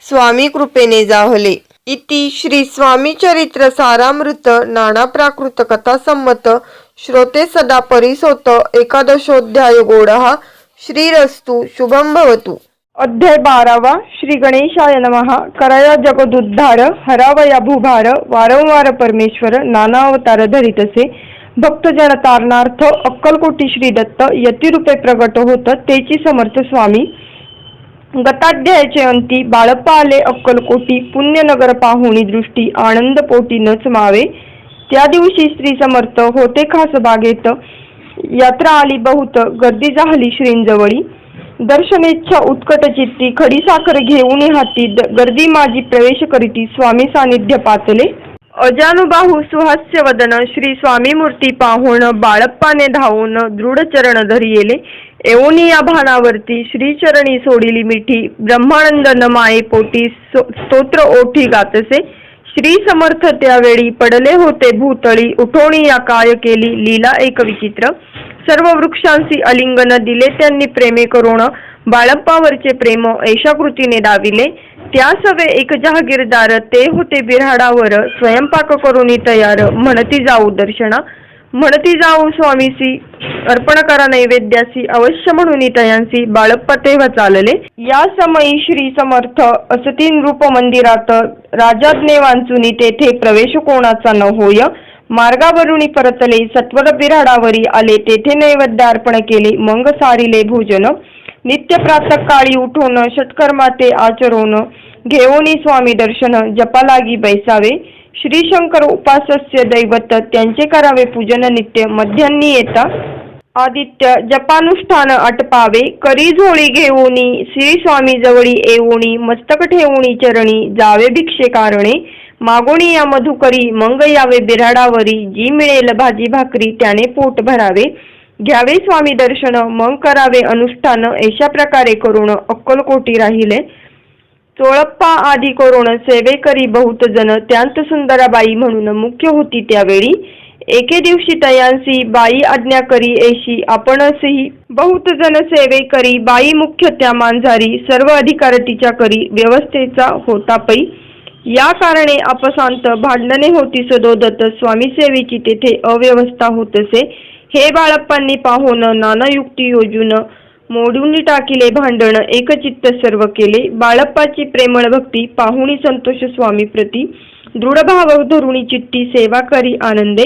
Speaker 1: स्वामी कृपेने जाहले. इति श्री स्वामी चरित्र सारामृत नाना प्राकृत कथा संमत, श्रोते सदा परिसोत, 11ोऽध्याय गोडहा. श्रीरस्तु शुभम भवतु. अध्याय 12वा. श्री गणेशाय नमः. करया जगदुद्धार, हरावया भूभार, वारंवार परमेश्वर नाना अवतार धरितसे, भक्तजन तारणार्थ अक्कलकोटी श्री दत्त यतिरूपे प्रगट होत, तेची समर्थ स्वामी. गताध्यायाचे अंती, बाळप्पा आले अक्कलकोटी, पुण्यनगर पाहुणी दृष्टी, आनंद पोटी नच मावे. त्या दिवशी श्री समर्थ होते खास बागेत, यात्रा आली बहुत, गर्दी झाली श्रींजवळी, दर्शनेच्छा उत्कट चित्ती, खडी साखर घेऊन हाती, गर्दी माझी प्रवेश करीती, स्वामी सानिध्य पातले. अजानुबाहू सुहास्य वदन, श्री स्वामी मूर्ती पाहून, बाळप्पाने धावून दृढ चरण धरियेले, येऊनी या भानावरती, श्रीचरणी सोडिली मिठी, ब्रह्मानंद न माये पोटी, स्तोत्र ओठी गातसे. श्री समर्थ त्यावेळी पडले होते भूतळी, उठोणी या काय केली लीला एक विचित्र, सर्व वृक्षांसी अलिंगन दिले त्यांनी प्रेमे करोण, बाळप्पावरचे प्रेम ऐशा कृतीने दाविले. त्यास वे एक जहागीरदार, ते होते बिऱ्हाडावर, स्वयंपाक करून तयार, म्हणती जाऊ दर्शना, म्हणती जाऊ स्वामीसी, अर्पण करा नैवेद्यासी, अवश्य म्हणून तयांसी, बाळप्पा तेव्हा चालले. या समयी श्री समर्थ असती रूप मंदिरात, राजाज्ञे वांचुनी तेथे प्रवेश कोणाचा न होय. मार्गावरुनी परतले, सत्वर बिऱ्हाडावरी आले, तेथे नैवेद्य अर्पण केले, मग सारिले भोजन. नित्य प्रातःकाळी उठून षटकर्माते आचरून घेऊनी स्वामी दर्शन जपा लागी बैसावे. श्री शंकर उपासस्य दैवत त्यांचे करावे पूजन नित्य मध्यान्नी येता आदित्य जपानुष्ठान आटपावे. करी झोळी घेऊनी श्री स्वामी जवळी येऊनी मस्तक ठेवूनी चरणी जावे भिक्षे कारणे. मागोणी या मधुकरी मंग यावे बिराडावरी जी मिळेल भाजी भाकरी त्याने पोट भरावे. घ्यावे स्वामी दर्शन मग करावे अनुष्ठान अशा प्रकारे करून अक्कलकोटी राहिले. चोळप्पा आदी करून सेवेकरी बहुत जण त्यांत सुंदराबाई म्हणून मुख्य होती त्यावेळी. एके दिवशी तयांसी बाई आज्ञा करी ऐशी आपणसही बहुत जण सेवे करी. बाई मुख्य त्या मांझारी सर्व अधिकार तिच्या करी व्यवस्थेचा होता पै. या कारणे अपशांत भांडणे होती सदोदत स्वामी सेवेची तेथे अव्यवस्था होतसे. हे बाळप्पांनी पाहून नाना युक्ती योजून मोडून टाकिले भांडण एकचित्त सर्व केले. बाळप्पाची प्रेमळ भक्ती पाहुणी संतोष स्वामी प्रती दृढ भाव धरुणी चित्ती सेवा करी आनंदे.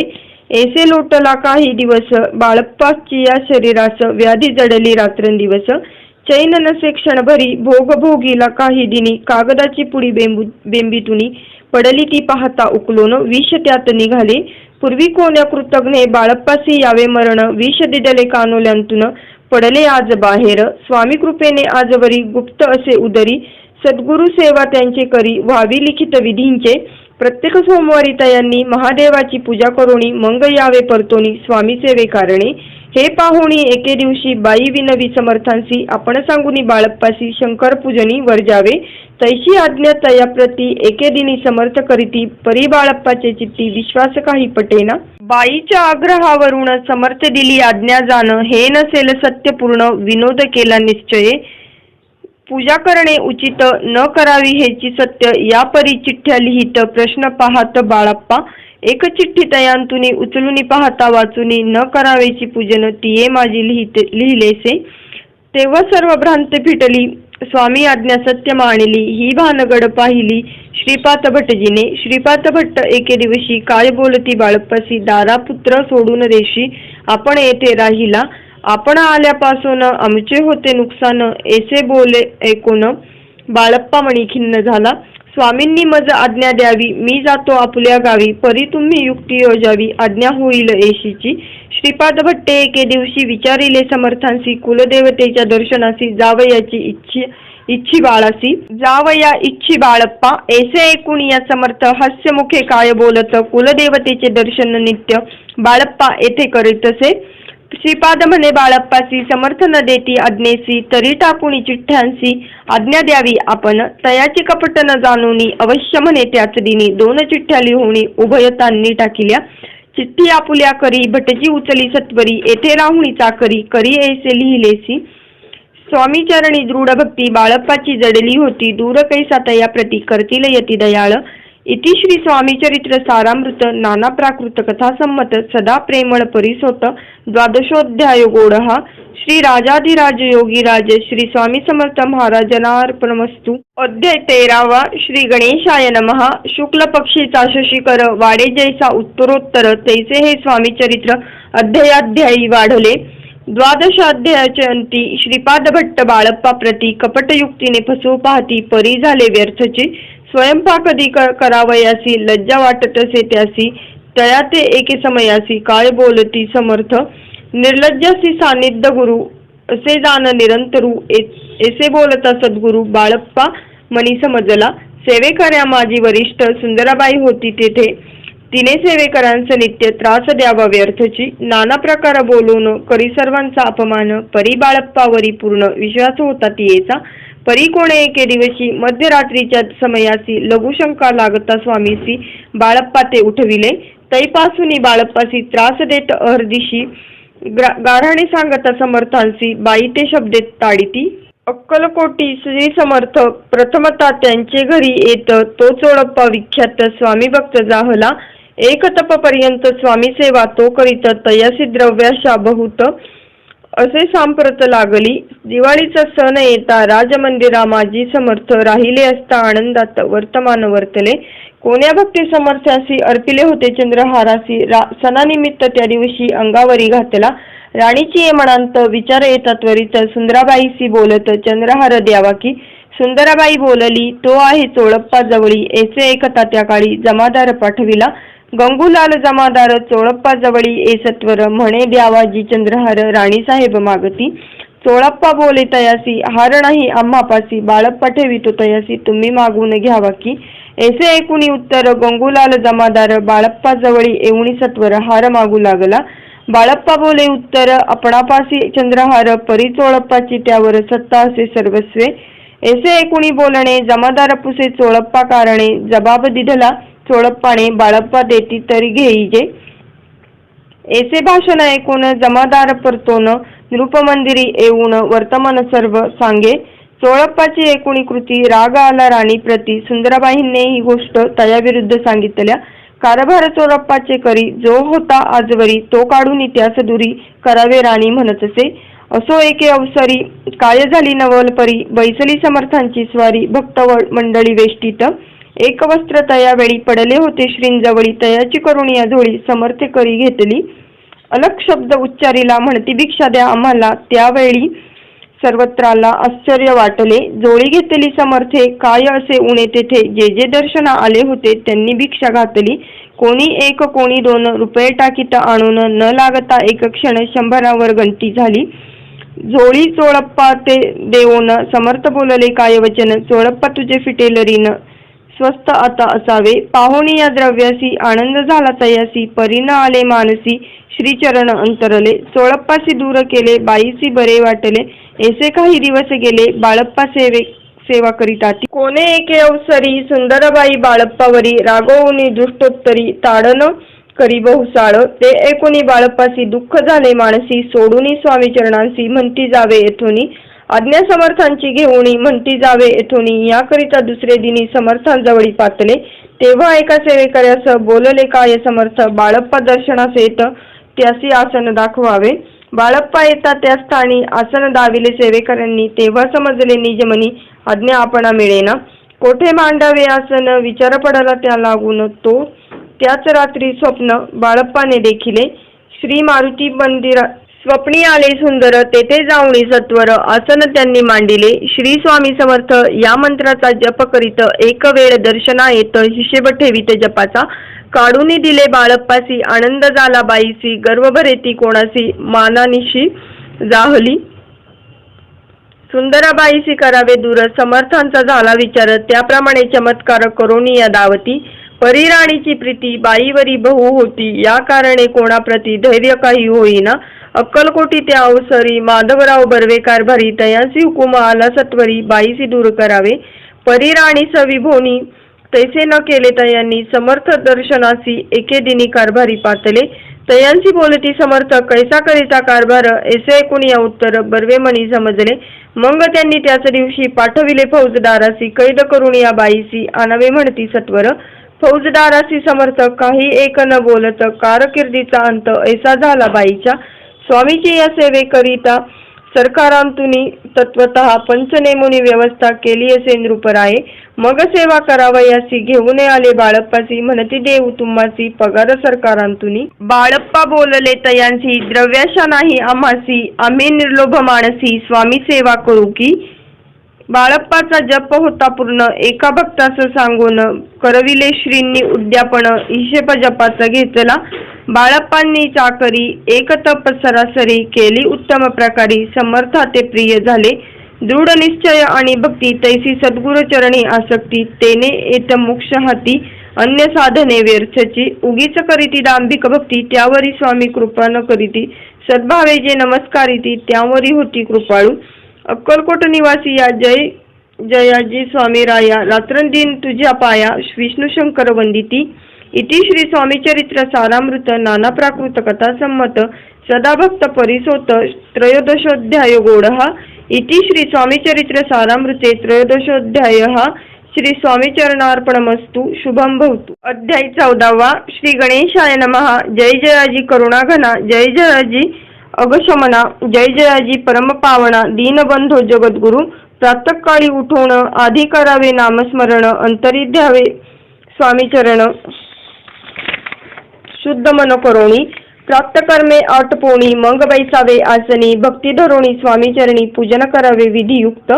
Speaker 1: ऐसे लोटला काही दिवस बाळप्पाची या शरीरास व्याधी जडली रात्रंदिवस. चैन नसे क्षणभरी भोग भोगीला काही दिनी कागदाची पुडी बेंबीतुनी पडली ती पाहता उकलोन विष त्यात निघाले. पूर्वी कोण्या कृतज्ञे बाळप्पासी यावे मरण विष दिदले कानोल्यांतून पडले आज बाहेर. स्वामी कृपेने आजवरी गुप्त असे उदरी सद्गुरु सेवा त्यांचे करी व्हावी लिखित विधींचे. प्रत्येक सोमवारी तयांनी महादेवाची पूजा करोनी मंग यावे परतोनी स्वामी सेवे कारणे. हे पाहुणी एके दिवशी बाई विनवी समर्थांसी आपण सांगुनी बाळप्पासी शंकर पूजनी वर्जावे. तैशी आज्ञा तया प्रती एके दिनी समर्थ करीती परी बाळप्पाचे चित्ती विश्वास काही पटेना. बाईच्या आग्रहावरून समर्थ दिली आज्ञा जाण हे नसेल सत्यपूर्ण विनोद केला निश्चय. पूजा करणे उचित न करावी हेची सत्य या परी चिठ्ठ्या लिहित प्रश्न पाहत बाळप्पा. एक चिठ्ठी तयांतुनी उचलूनी पाहता वाचुनी न करावेची पूजन तिये माझी लिहिलेसे. तेव्हा सर्व भ्रांत फिटली स्वामी आज्ञा सत्य मानली ही भानगड पाहिली श्रीपाद भटजीने. श्रीपाद भट्ट एके दिवशी काय बोलती बाळप्पासी दारा पुत्र सोडून देशी आपण येथे राहिला. आपण आल्यापासून आमचे होते नुकसान ऐसे बोले ऐकून बाळप्पा मणी खिन्न झाला. स्वामींनी मज आज्ञा द्यावी मी जातो आपल्या गावी परी तुम्ही युक्ती योजावी आज्ञा होईल ऐशीची. श्रीपाद भट्टे एके दिवशी विचारिले समर्थांसी कुलदेवतेच्या दर्शनासी जावयाची इच्छी बाळासी. जावया इच्छी बाळप्पा ऐसे ऐकून या समर्थ हास्यमुखे काय बोलत कुलदेवतेचे दर्शन नित्य बाळप्पा येथे करीतसे. श्रीपाद म्हणे बाळप्पासी समर्थ न देती आज्ञेसी तरी टाकुनी चिठ्ठ्यांसी आज्ञा द्यावी आपण. तयाची कपट न जाणूनी अवश्य म्हणे त्याच दिनी 2 चिठ्ठ्या लिहुनी उभयतांनी टाकिल्या. चिठ्ठी आपुल्या करी भटजी उचली सत्वरी येथे राहुणी चाकरी करी ऐसे लिहिलेसी. स्वामी चरणी दृढ भक्ती बाळप्पाची जडली होती दूर कैसा तया प्रती करतील यती दयाळ. इति श्री स्वामी चरित्र सारामृत नाना प्राकृत कथा संमत सदा प्रेमळ परिसोत द्वादशोध्याय गोडहा. श्री राजाधिराज योगीराज श्री स्वामी समर्थ महाराजनार्पणमस्तु. अध्याय 13. श्री गणेशाय नमः. शुक्ल पक्षीचा शशिकर वाडे जैसा उत्तरोत्तर तैसे हे स्वामी चरित्र अध्यायाध्यायी वाढले. 12 अध्यायाचे अंती श्रीपाद भट्ट बाळप्पा प्रती कपटयुक्तीने फसवू पाहती परी झाले व्यर्थची. स्वयंपाक कधी करावयासी लज्जा वाटत असे त्यासी तया ते एके समयासी काय बोलती समर्थ. निर्लज्जासी सानिध्य गुरु असे जाण निरंतरू ऐसे बोलता सद्गुरु. बाळप्पा मनी समजला सेवेकऱ्या माझी वरिष्ठ सुंदराबाई होती तेथे. तिने सेवेकरांचा नित्य त्रास द्यावा व्यर्थची. नाना प्रकार बोलून करी सर्वांचा अपमान परी बाळप्पावरी पूर्ण विश्वास होता तियेचा. परी कोणे एके दिवशी मध्यरात्रीच्या समयासी लघुशंका लागता स्वामीसी बाळप्पा ते उठविले. तैपासून बाळप्पासी त्रास देत अर्दिशी गाढाने सांगता समर्थांसी बाई ते शब्देत ताडिती. अक्कलकोटी श्री समर्थ प्रथमता त्यांचे घरी येत तो चोळप्पा विख्यात स्वामी भक्त जाहला. एक तप पर्यंत स्वामी सेवा तो करीत तयासी द्रव्याशा बहुत असे सांप्रत लागली. दिवाळीचा सण येता राजमंदिरा माजी समर्थ राहिले असता आनंदात वर्तमान वर्तले. कोण्या भक्ती समर्थासी अर्पिले होते चंद्रहारासी. सणानिमित्त त्या दिवशी अंगावरी घातला. राणीची ये म्हणांत विचार येता त्वरित. सुंदराबाईसी बोलत चंद्रहार द्यावा की. सुंदराबाई बोलली तो आहे चोळप्पा जवळी. ऐसे ऐकता त्या काळी जमादार पाठविला. गंगूलाल जमादार चोळप्पा जवळी ए सत्वर. म्हणे द्यावाजी चंद्रहार राणीसाहेब मागती. चोळप्पा बोले तयासी हार नाही आम्हापासी. बाळप्पा ठेवितो तयासी तुम्ही मागून घ्यावा की. ऐसे ऐकुनी उत्तर गंगूलाल जमादार. बाळप्पा जवळी येऊनी सत्वर हार मागू लागला. बाळप्पा बोले उत्तर आपणापासी चंद्रहार. परी चोळप्पाची त्यावर सत्ता असे सर्वस्वे. ऐसे ऐकुनी बोलणे जमादार पुसे चोळप्पा कारणे. जबाब दिधला चोळप्पाने बाळप्पा देती तरी घेईजे. ऐसे भाषण ऐकून जमादार परतोन नृपमंदिरी येऊन वर्तमान सर्व सांगे. चोळप्पाची ऐकुणी कृती राग आला राणी प्रती. सुंदराबाईंने ही गोष्ट तयाविरुद्ध सांगितल्या. कारभार चोळप्पाचे करी जो होता आजवरी. तो काढून त्यास दुरी करावे राणी म्हणत असे. असो एके अवसरी काय झाली नवल परी. बैसली समर्थांची स्वारी भक्त मंडळी वेष्टीत. एक वस्त्र तया वेळी पडले होते श्रींजवळी. तयाची करुणी झोळी समर्थे करी घेतली. अलग शब्द उच्चारीला म्हणती भिक्षा द्या आम्हाला. त्यावेळी सर्वत्राला आश्चर्य वाटले. जोळी घेतली समर्थे काय असे उणे तेथे. जे जे दर्शना आले होते त्यांनी भिक्षा घातली. कोणी एक कोणी 2 रुपये टाकीत आणून न लागता एक क्षण 100 गंती झाली. झोळी चोळप्पा ते देऊन समर्थ बोलले काय वचन. चोळप्पा तुझे फिटेल रीन स्वस्त आता असावे. पाहुणी या द्रव्यासी आनंद झाला तयासी. परीन आले मानसी श्रीचरण अंतरले. चोळप्पासी दूर केले बाईसी बरे वाटले. ऐसे काही दिवस गेले बाळप्पा सेवा करीता. कोणे एके अवसरी सुंदरबाई बाळप्पावरी रागवून दुष्टोत्तरी ताडन करी बहुसाळ. ते ऐकुनी बाळप्पासी दुःख झाले मानसी. सोडूनी स्वामी चरणांसी म्हणती जावे येथोनी. आज्ञा समर्थांची घेऊनी म्हणती जावे येथोनी. याकरिता दुसरे दिनी समर्थांजवळी पातले. तेव्हा एका सेवेकऱ्यास बोलले काय समर्थ. बाळप्पा दर्शनास येत त्यासी आसन दाखवावे. बाळप्पा येता त्या स्थानी आसन दाविले सेवेकऱ्यांनी. तेव्हा समजले निजमनी आज्ञा आपणा मिळेना. कोठे मांडावे आसन विचार पडला त्या लागून. तो त्याच रात्री स्वप्न बाळप्पाने देखिले. श्री मारुती मंदिरा स्वप्नी आले सुंदर. तेथे जाऊनी सत्वर आसन त्यांनी मांडिले. श्री स्वामी समर्थ या मंत्राचा जप करीत. एक वेळ दर्शना येत हिशेब ठेवीत जपाचा. काढून दिले बाळप्पासी आनंद झाला बाईसी. गर्व भरेती कोणासी मानानिशी जाहली. सुंदराबाईसी करावे दूर समर्थांचा झाला विचार. त्याप्रमाणे चमत्कार करोनी या दावती. परिराणीची प्रीती बाईवरी बहु होती. या कारणे कोणाप्रती धैर्य काही होईना. अक्कलकोटी त्या अवसरी माधवराव बर्वे कारभारी. तयासी हुकुम आला सत्वरी बाईसी दूर करावे. परिराणीस विभोनी तैसे न केले तयांनी. समर्थ दर्शनासी एके दिनी कारभारी पातले. तयांसी बोलती समर्थ कैसा करीता कारभार. ऐसे ऐकून या उत्तर बर्वे मनी समजले. मग त्यांनी त्याच दिवशी पाठविले फौजदारासी. कैद करून या बाईसी आणावे म्हणती सत्वर. फौजदारासी समर्थ काही एक न बोलत. कारकिर्दीचा अंत ऐसा झाला बाईच्या. स्वामीची या सेवेकरिता सरकारांतुनी तत्वतः पंचनेमुनी व्यवस्था केली असे नृपराये. मग सेवा करावयासी घेऊन आले बाळप्पासी. म्हणती देऊ तुम्हासी पगार सरकारांतुनी. बाळप्पा बोलले तयांसी द्रव्याशा नाही आम्हासी. आम्ही निर्लोभ मानसी स्वामी सेवा करू की. बाळप्पाचा जप होता पूर्ण. एका भक्तास सांगून करविले श्रींनी उद्यापन. हिशेब जपाचा घेतला बाळप्पांनी चाकरी. एक तप सरासरी केली उत्तम प्रकारी. समर्था ते प्रिय झाले. दृढ निश्चय आणि भक्ती तैसी सद्गुरु चरणी आसक्ती. तेने येत मोक्ष हाती अन्य साधने व्यर्थची. उगीच करीती दांभिक भक्ती त्यावरी स्वामी कृपा न करीती. सद्भावे जे नमस्कारिती त्यावरी होती कृपाळू. अक्कलकोट निवासी या जय जयाजी स्वामी राया. रात्रंदिन तुझ्या पाया विष्णू शंकर वंदिती. इति श्री स्वामी चरित्र सारामृत नाना प्राकृत कथा संमत सदा भक्त परिसोत त्रयोदशोध्याय गोडहा. इति श्री स्वामी चरित्र सारामृते त्रयोदशोध्याय. श्री स्वामी चरणार्पणमस्तु. शुभम भवतु. अध्याय 14. श्री गणेशाय नमः. जय जयाजी करुणाघना. जय जयाजी अगशमना जय जयाजी परमपावना दीनबंधो जगद्गुरु प्रातःकाळी उठवण आधी करावे नामस्मरण अंतरी द्यावे स्वामी चरण शुद्ध मन करोणी प्राप्तकर्मे आटपोणी मग बैसावे आसनी भक्ती धरोणी स्वामी चरणी पूजन करावे विधियुक्त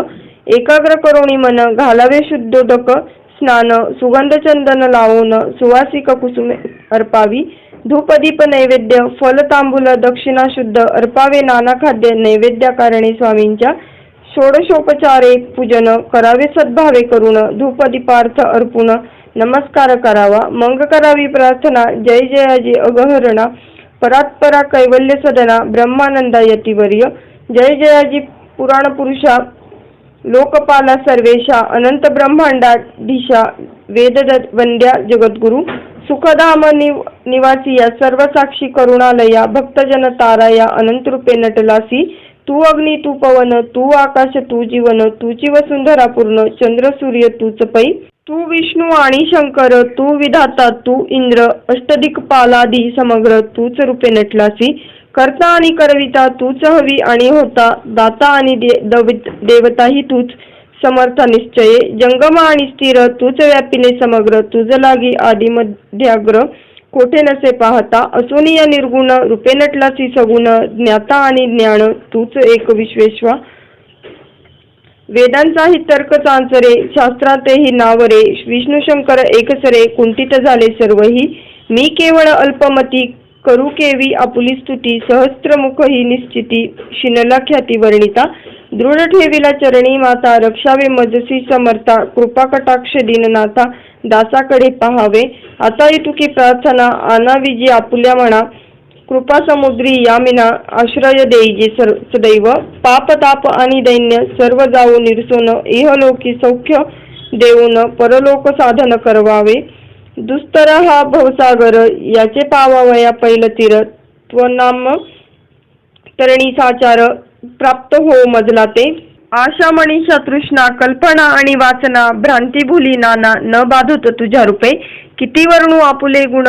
Speaker 1: एकाग्र करोणी मन घालावे शुद्धोदक स्नान सुगंध चंदन लावून सुवासिक कुसुमे अर्पावी धूपदीप नैवेद्य फल तांबूल दक्षिणा शुद्ध अर्पावे नाना खाद्य नैवेद्याकारणे स्वामींच्या षोडशोपचारे पूजन करावे सद्भावे करून धूपदीपार्थ अर्पून नमस्कार करावा मंग करावी प्रार्थना जय जयाजी अगहरणा परात्परा कैवल्य सदना ब्रह्मानंदा यतिवर्य जय जयाजी पुराण पुरुषा लोकपाला सर्वेशा अनंत ब्रह्मांडाधीशा वेद वंद्या जगद्गुरु सुखधाम निवासिया सर्वसाक्षी करुणालया भक्तजन ताराया अनंत रूपे नटलासी तू अग्नी तू पवन तू आकाश तू जीवन तूची वसुंधरा पूर्ण चंद्र सूर्य तूच पै तू विष्णू आणि शंकर तू विधाता तू इंद्र अष्टदिक्पालादी समग्र तूच रूपे नटलासी कर्ता आणि करविता तूच हवी आणि होता दाता आणि देवताही तूच समर्थ निश्चये जंगम आणि स्थिर तूच व्यापिले समग्र तुझ लागी आदि मध्याग्र कोठे नसे पाहता असोनिया निर्गुण रूपे नटलासी सगुण ज्ञाता आणि ज्ञान तूच एक विश्वेश्वा वेदांचाही तर्क चांचरे शास्त्रातेही नावरे विष्णू शंकर एकसरे कुंठित झाले सर्वही मी केवळ अल्पमती करू केवी आपुली स्तुती सहस्त्रमुख ही निश्चिती शिनला ख्याती वर्णिता दृढ ठेविला चरणी माता रक्षावे मजसी समर्था कृपा कटाक्ष दीननाथा दासाकडे पहावे आता इतुकी प्रार्थना आनावी जी आपुल्या म्हणा कृपा समुद्री यामिना आश्रय देईजे सदैव पाप ताप आणि दैन्य सर्व जाऊ निरसोन इहलोकी सौख्य देऊन परलोक साधन करवावे दुस्तर हा भवसागर याचे पावावया पैल तीर त्वनाम तरणी साचार प्राप्त हो मजला ते आशा मनीषा तृष्णा कल्पना आणि वाचना भ्रांती भुली नाना न बाधत तुझ्या रूपे किती वर्णू आपुले गुण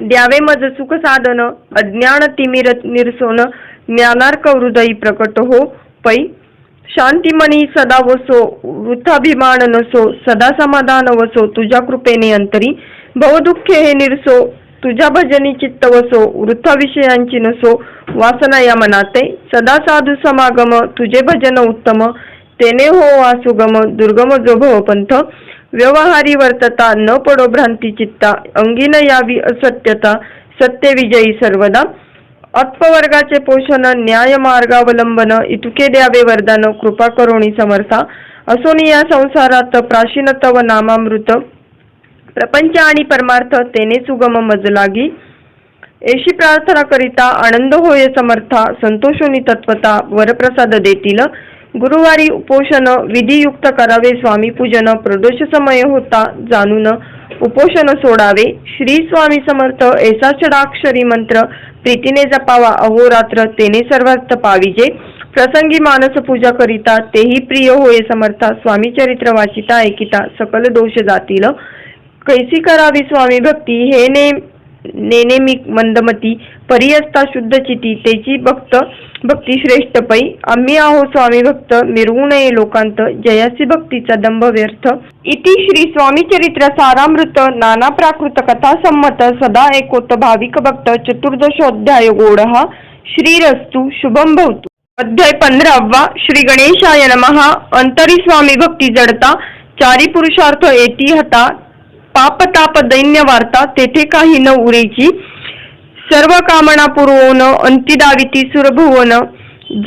Speaker 1: द्यावे मज सुख साधन अज्ञान तिमिर निरसोन ज्ञानार्क हृदयी प्रकट हो पै शांतिमणी सदा वसो वृथाभिमान नसो सदा समाधान वसो तुझ्या कृपेने अंतरी भवदुःखे हे निरसो तुझ्या भजनी चित्त वसो वृथा विषयांची नसो वासना या मनाते सदा साधू समागम तुझे भजन उत्तम तेने हो वासुगम दुर्गम जो भवपंथ व्यवहारी वर्तता न पडो भ्रांती चित्ता अंगीन यावी असत्यता सत्य विजयी सर्वदा आत्मवर्गाचे पोषण न्याय मार्गावलंबन इतुके द्यावे वरदान कृपा करोणी समर्था असोनी या संसारात प्राचीन तव नामामृत प्रपंच आणि परमार्थ तेने सुगम मज लागी एशी प्रार्थना करिता आनंद होय समर्था संतोषोनी तत्वता वरप्रसाद देतील गुरुवारी उपोषण विधियुक्त करावे स्वामी पूजन प्रदोष समय होता जाणून उपोषण सोडावे श्री स्वामी समर्थ ऐसा षडाक्षरी मंत्र प्रीतीने जपावा अहोरात्र तेने सर्वार्थ पाविजे प्रसंगी मानस पूजा करिता तेही प्रिय होय समर्था स्वामी चरित्र वाचिता ऐकिता सकल दोष जातील कैसी करावी स्वामी भक्ती हे नेने मी मंदमती परी असता शुद्ध चिती तेची भक्ती श्रेष्ठ पै आम्ही आहो स्वामी भक्त मिरवू नये लोकांत जयासी भक्तीचा दंभ व्यर्थ इति श्री स्वामी चरित्र सारामृत नाना प्राकृत कथा संमत सदा एकोत भाविक भक्त चतुर्दशोध्याय गोडहा श्रीरस्तु शुभम भवतु अध्याय 15 श्री गणेशाय नमः अंतरी स्वामी भक्ती जडता चारी पुरुषार्थ येती हता पाप ताप दैन्य वार्ता तेथे काही न उरेची सर्व कामना पुरवून अंतिदाविती सुरभुवन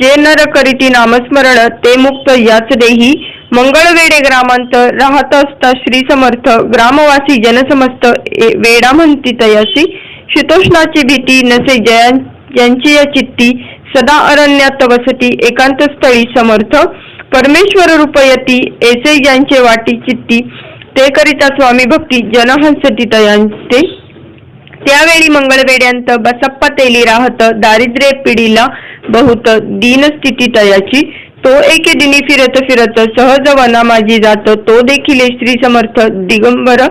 Speaker 1: जे नर करीती नामस्मरण ते मुक्त याच देही मंगळवेडे ग्रामांत राहत असता श्री समर्थ ग्रामवासी जनसमस्त वेडा म्हणती तयासी शीतोष्णाची भीती नसे ज्यांची या चित्ती सदा अरण्यात वसती एकांत स्थळी समर्थ परमेश्वर रूपयती ऐसे ज्यांचे वाटी चित्ती ते करिता स्वामी भक्ती जनहंसती तयांचे त्यावेळी मंगळवेड्यांत बसप्पा तेली राहत दारिद्र्य पिढीला बहुत दीनस्थिती तयाची तो एके दिनी फिरत फिरत सहज वना माझी जात तो देखील श्री समर्थ दिगंबर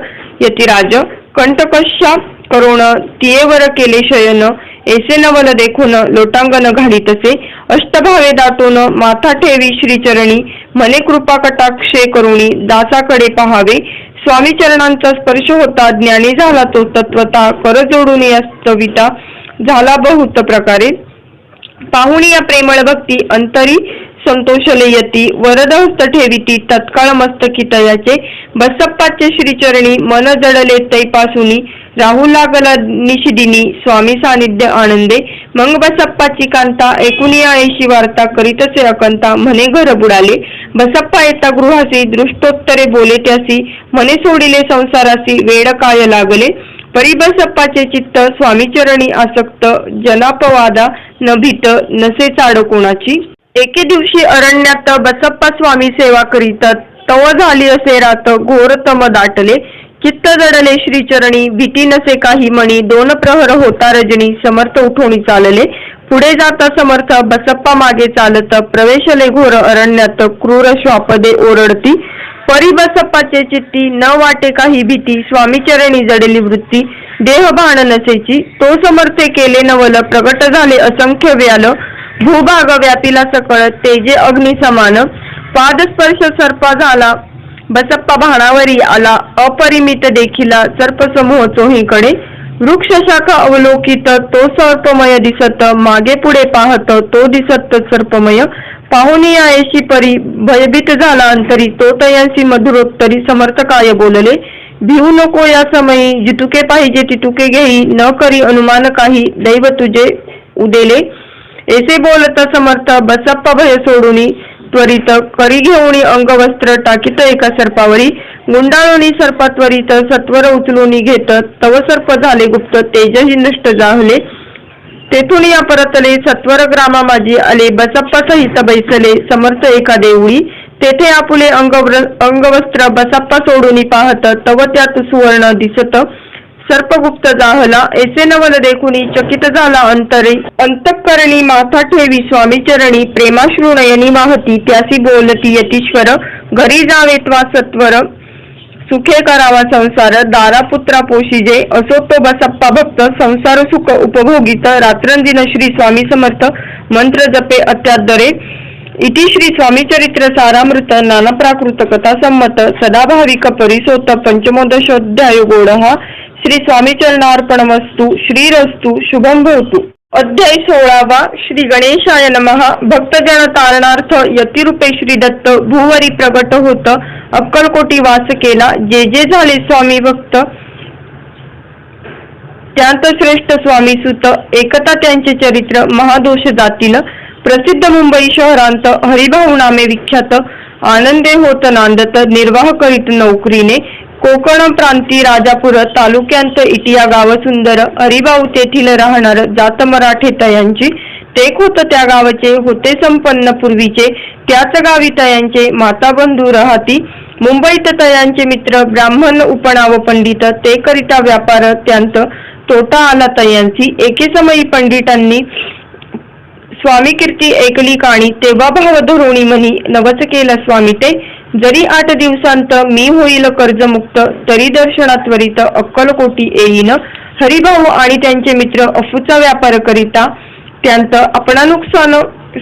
Speaker 1: यतिराज कंटकशा करोण तियेवर केले शयन ऐसे नवल देखून लोटांगण घालीतसे अष्टभावे दाटून माथा ठेवी श्रीचरणी मने कृपा कटाक्षे करुणी दासाकडे पहावे स्वामी चरणांचा स्पर्श होता ज्ञानी झाला तो तत्वता कर जोडून यास्तविता झाला बहुत प्रकारे पाहुणी या प्रेमळ भक्ती अंतरी संतोषले यती वरद हस्त ठेविती तत्काळ मस्तकी तयाचे बसप्पाचे श्रीचरणी मन जडले तैपासुनी राहू लागला निशिदिनी स्वामी सानिध्य आनंदे मग बसप्पाची कांता ऐकुनिया ऐशी वार्ता करीतसे अकंता म्हणे घर बुडाले बसप्पा येता गृहासी दृष्टोत्तरे बोले त्यासी म्हणे सोडिले संसारासी वेड काय लागले परी बसप्पाचे चित्त स्वामीचरणी आसक्त जनापवादा न भीत नसे चाड कोणाची एके दिवशी अरण्यात बसप्पा स्वामी सेवा करीत तव झाली असे रात घोरतम दाटले चित्त जडले श्रीचरणी भीती नसे काही मणी दोन प्रहर होता रजनी समर्थ उठोणी चालले पुढे जाता समर्थ बसप्पा मागे चालत प्रवेशले घोर अरण्यात क्रूर श्वापदे ओरडती परी बसप्पाचे चित्ती न वाटे काही भीती स्वामीचरणी जडली वृत्ती देह भान नसेची तो समर्थे केले नवल प्रगट झाले असंख्य व्याल भूभाग व्यापिला सकळ तेजे अग्नी समान पादस्पर्श सर्पा झाला बसप्पा भाणावरी आला अपरिमित देखिला सर्पसमूह चोहीकडे वृक्ष शाखा अवलोकित तो सर्पमय दिसत मागे पुढे पाहत तो दिसत सर्पमय पाहुनिया ऐशी परी भयभीत झाला अंतरी तो तयांशी मधुरोत्तरी समर्थ काय बोलले भिवू नको या समयी जितुके पाहिजे तितुके घेई न करी अनुमान काही दैव तुझे उदेले ऐसे बोलत समर्थ बसप्पा भय सोडूनी त्वरित करी घेऊनी अंगवस्त्र टाकीत एका सर्पावरी गुंडाळूनी सर्पा त्वरित सत्वर उचलूनी घेत तव सर्प झाले गुप्त तेजही नष्ट जाहले तेथून या परतले सत्वर ग्रामा माझी आले बसप्पा सहित बैसले समर्थ एका देऊळी तेथे आपुले अंगवस्त्र बसप्पा सोडूनी पाहत तव त्यात सुवर्ण दिसत सर्पगुप्त जाहला ऐसे नवल देखुनी चकित झाला अंतरे अंतःकरणी माथा ठेवी स्वामीचरणी प्रेमाश्रू नयनी वाहती त्यासी बोलती यतीश्वर घरी जावे त्वा सत्वर सुखे करावा संसार दारापुत्रा पोशिजे असो तो बसप्पा भक्त संसार सुख उपभोगित रात्रंदिन श्री स्वामी समर्थ मंत्र जपे अत्यादरे इति श्री स्वामी चरित्र सारामृत नाना प्राकृत कथा संमत सदाभाविक परिसोत पंचमोदशोध्याय गोडहा श्री स्वामी चरणार्पणमस्तु श्रीरस्तु शुभम भवतु। अध्याय 16 श्री गणेशाय नमः। भक्तजन तारणार्थ यतिरूपे श्री दत्त भूवरी प्रगट होत अक्कलकोटी वास केला जे जे झाले स्वामी भक्त त्यात श्रेष्ठ स्वामी सुत एकता त्यांचे चरित्र महादोष जातील प्रसिद्ध मुंबई शहरांत हरिभाऊ नामे विख्यात आनंदे होत नांदत निर्वाह करीत नोकरीने कोकण प्रांती राजापूर तालुक्यांत इटिया गाव सुंदर हरिभाऊ तेथील राहणार जात मराठे तयांची तेक होत त्या गावचे होते संपन्न पूर्वीचे त्याच गावी तयांचे माता बंधू राहती मुंबईत तयांचे मित्र ब्राह्मण उपनाव पंडित ते करिता व्यापार त्यांत तोटा आला तयांची एके समयी पंडितांनी स्वामी कीर्ती ऐकली काणी तेव्हा भाव धरोणी म्हणी नवस केला स्वामी ते जरी 8 दिवसांत मी होईल कर्जमुक्त तरी दर्शनात त्वरित अक्कलकोटी येईन हरिभाऊ आणि त्यांचे मित्र अफूचा व्यापार करिता त्यांत आपणा नुकसान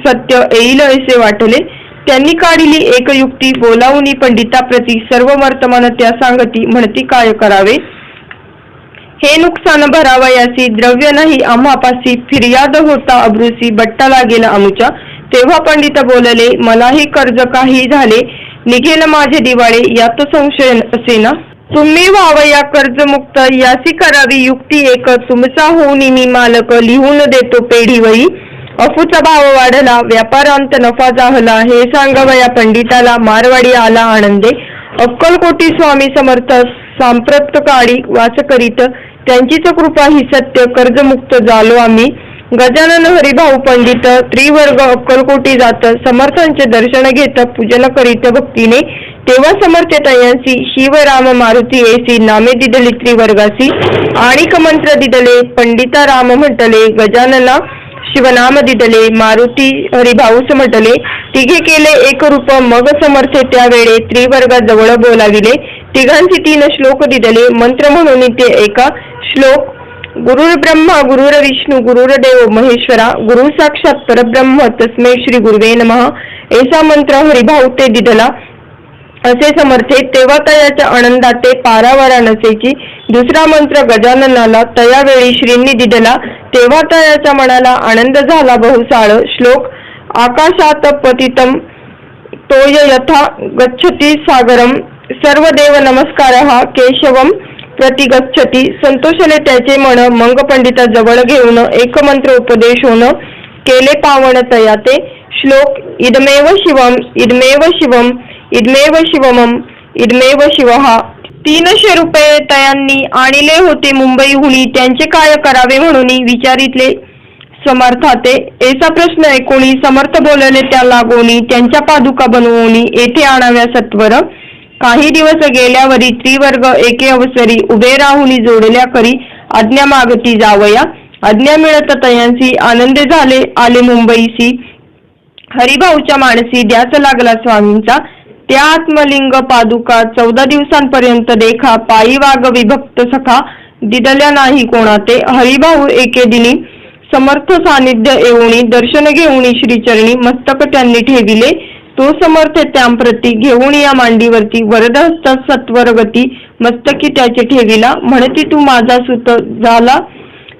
Speaker 1: सत्य येईल असे वाटले त्यांनी काढली एक युक्ती बोलावून पंडिताप्रती सर्व वर्तमान त्या सांगती म्हणती काय करावे हे नुकसान भरावयासी द्रव्य नाही आम्हापासी फिर्याद होता अब्रुसी बट्टा लागेल आमुच्या तेव्हा पंडित बोलले मलाही कर्ज काही झाले निघेल माझे दिवाळे यात संशय असेना तुम्ही व्हावया कर्जमुक्त यासी करावी युक्ती एक तुमचा होऊन मी मालक लिहून देतो पेढीवरी अफूचा भाव वाढला व्यापारांत नफा जाहला हे सांगावया पंडिताला मारवाडी आला आनंदे अक्कलकोटी स्वामी समर्थ सांप्रत काळी वास करीत त्यांचीच कृपा ही सत्य कर्जमुक्त झालो आम्ही गजानन हरिभाऊ पंडित त्रिवर्ग अक्कलकोटी जात समर्थांचे दर्शन घेत पूजन करीत भक्तीने तेव्हा समर्थतायांसी शिवराम मारुती ऐसी नामे दिदली त्रिवर्गासी आणिक मंत्र दिदले पंडिता राम म्हटले गजानना शिवनाम दिदले मारुती हरिभाऊस म्हटले तिघे केले एक रूप मग समर्थे त्यावेळे त्रिवर्गाजवळ बोलाविले तिघांची 3 श्लोक दिदले मंत्र म्हणून ते एका श्लोक गुरुर्ब्रह्मा गुरुर्विष्णू गुरुर्देव महेश्वरा गुरु साक्षात परब्रह्म तस्मै श्री गुरुवे नमः. ऐसा मंत्र हरिभाऊ ते दिदला असे समर्थे तेव्हा तयाच्या आनंदाते पारावारा नसेची. दुसरा मंत्र गजाननाला तयावेळी श्रींनी दिदला तेव्हा तयाच्या मनाला आनंद झाला बहुसाळ. श्लोक आकाशात पतितम तोय यथा गच्छति सागरम सर्वदेव नमस्कारः केशवम प्रतिगच्छति. संतोषले त्याचे मन मंग पंडिता जवळ घेऊन एकमंत्र उपदेश होऊन केले पावन तयाते. श्लोक इदमेव शिवम इदमेव शिवम इदमेव शिवमम इदमेव शिवः. 300 रुपये तयांनी आणले होते मुंबईहुनी त्यांचे काय करावे म्हणून विचारितले समर्थाते. ऐसा प्रश्न ऐकोणी समर्थ बोलले त्या लागोनी त्यांच्या पादुका बनवून येथे आणाव्या सत्वर. काही दिवस गेल्यावरी त्रिवर्ग एके अवसरी उभे राहुनी जोडल्या करी आज्ञा मागती जावया. आज्ञा मिळत तयांसी आनंद झाले आले मुंबईसी. हरिभाऊच्या मानसी द्याच लागला स्वामींचा. त्या आत्मलिंग पादुका 14 दिवसांपर्यंत देखा पायी वाग विभक्त सखा दिदल्या नाही कोणाते. हरिभाऊ एके दिनी समर्थ सानिध्य येऊनी दर्शन घेऊनी श्रीचरणी मस्तक त्यांनी ठेविले. तो समर्थ त्यांप्रती घेऊन या मांडीवरती वरदहस्त सत्वरगती मस्तकी त्याचे ठेविला. म्हणती तू माझा सुत झाला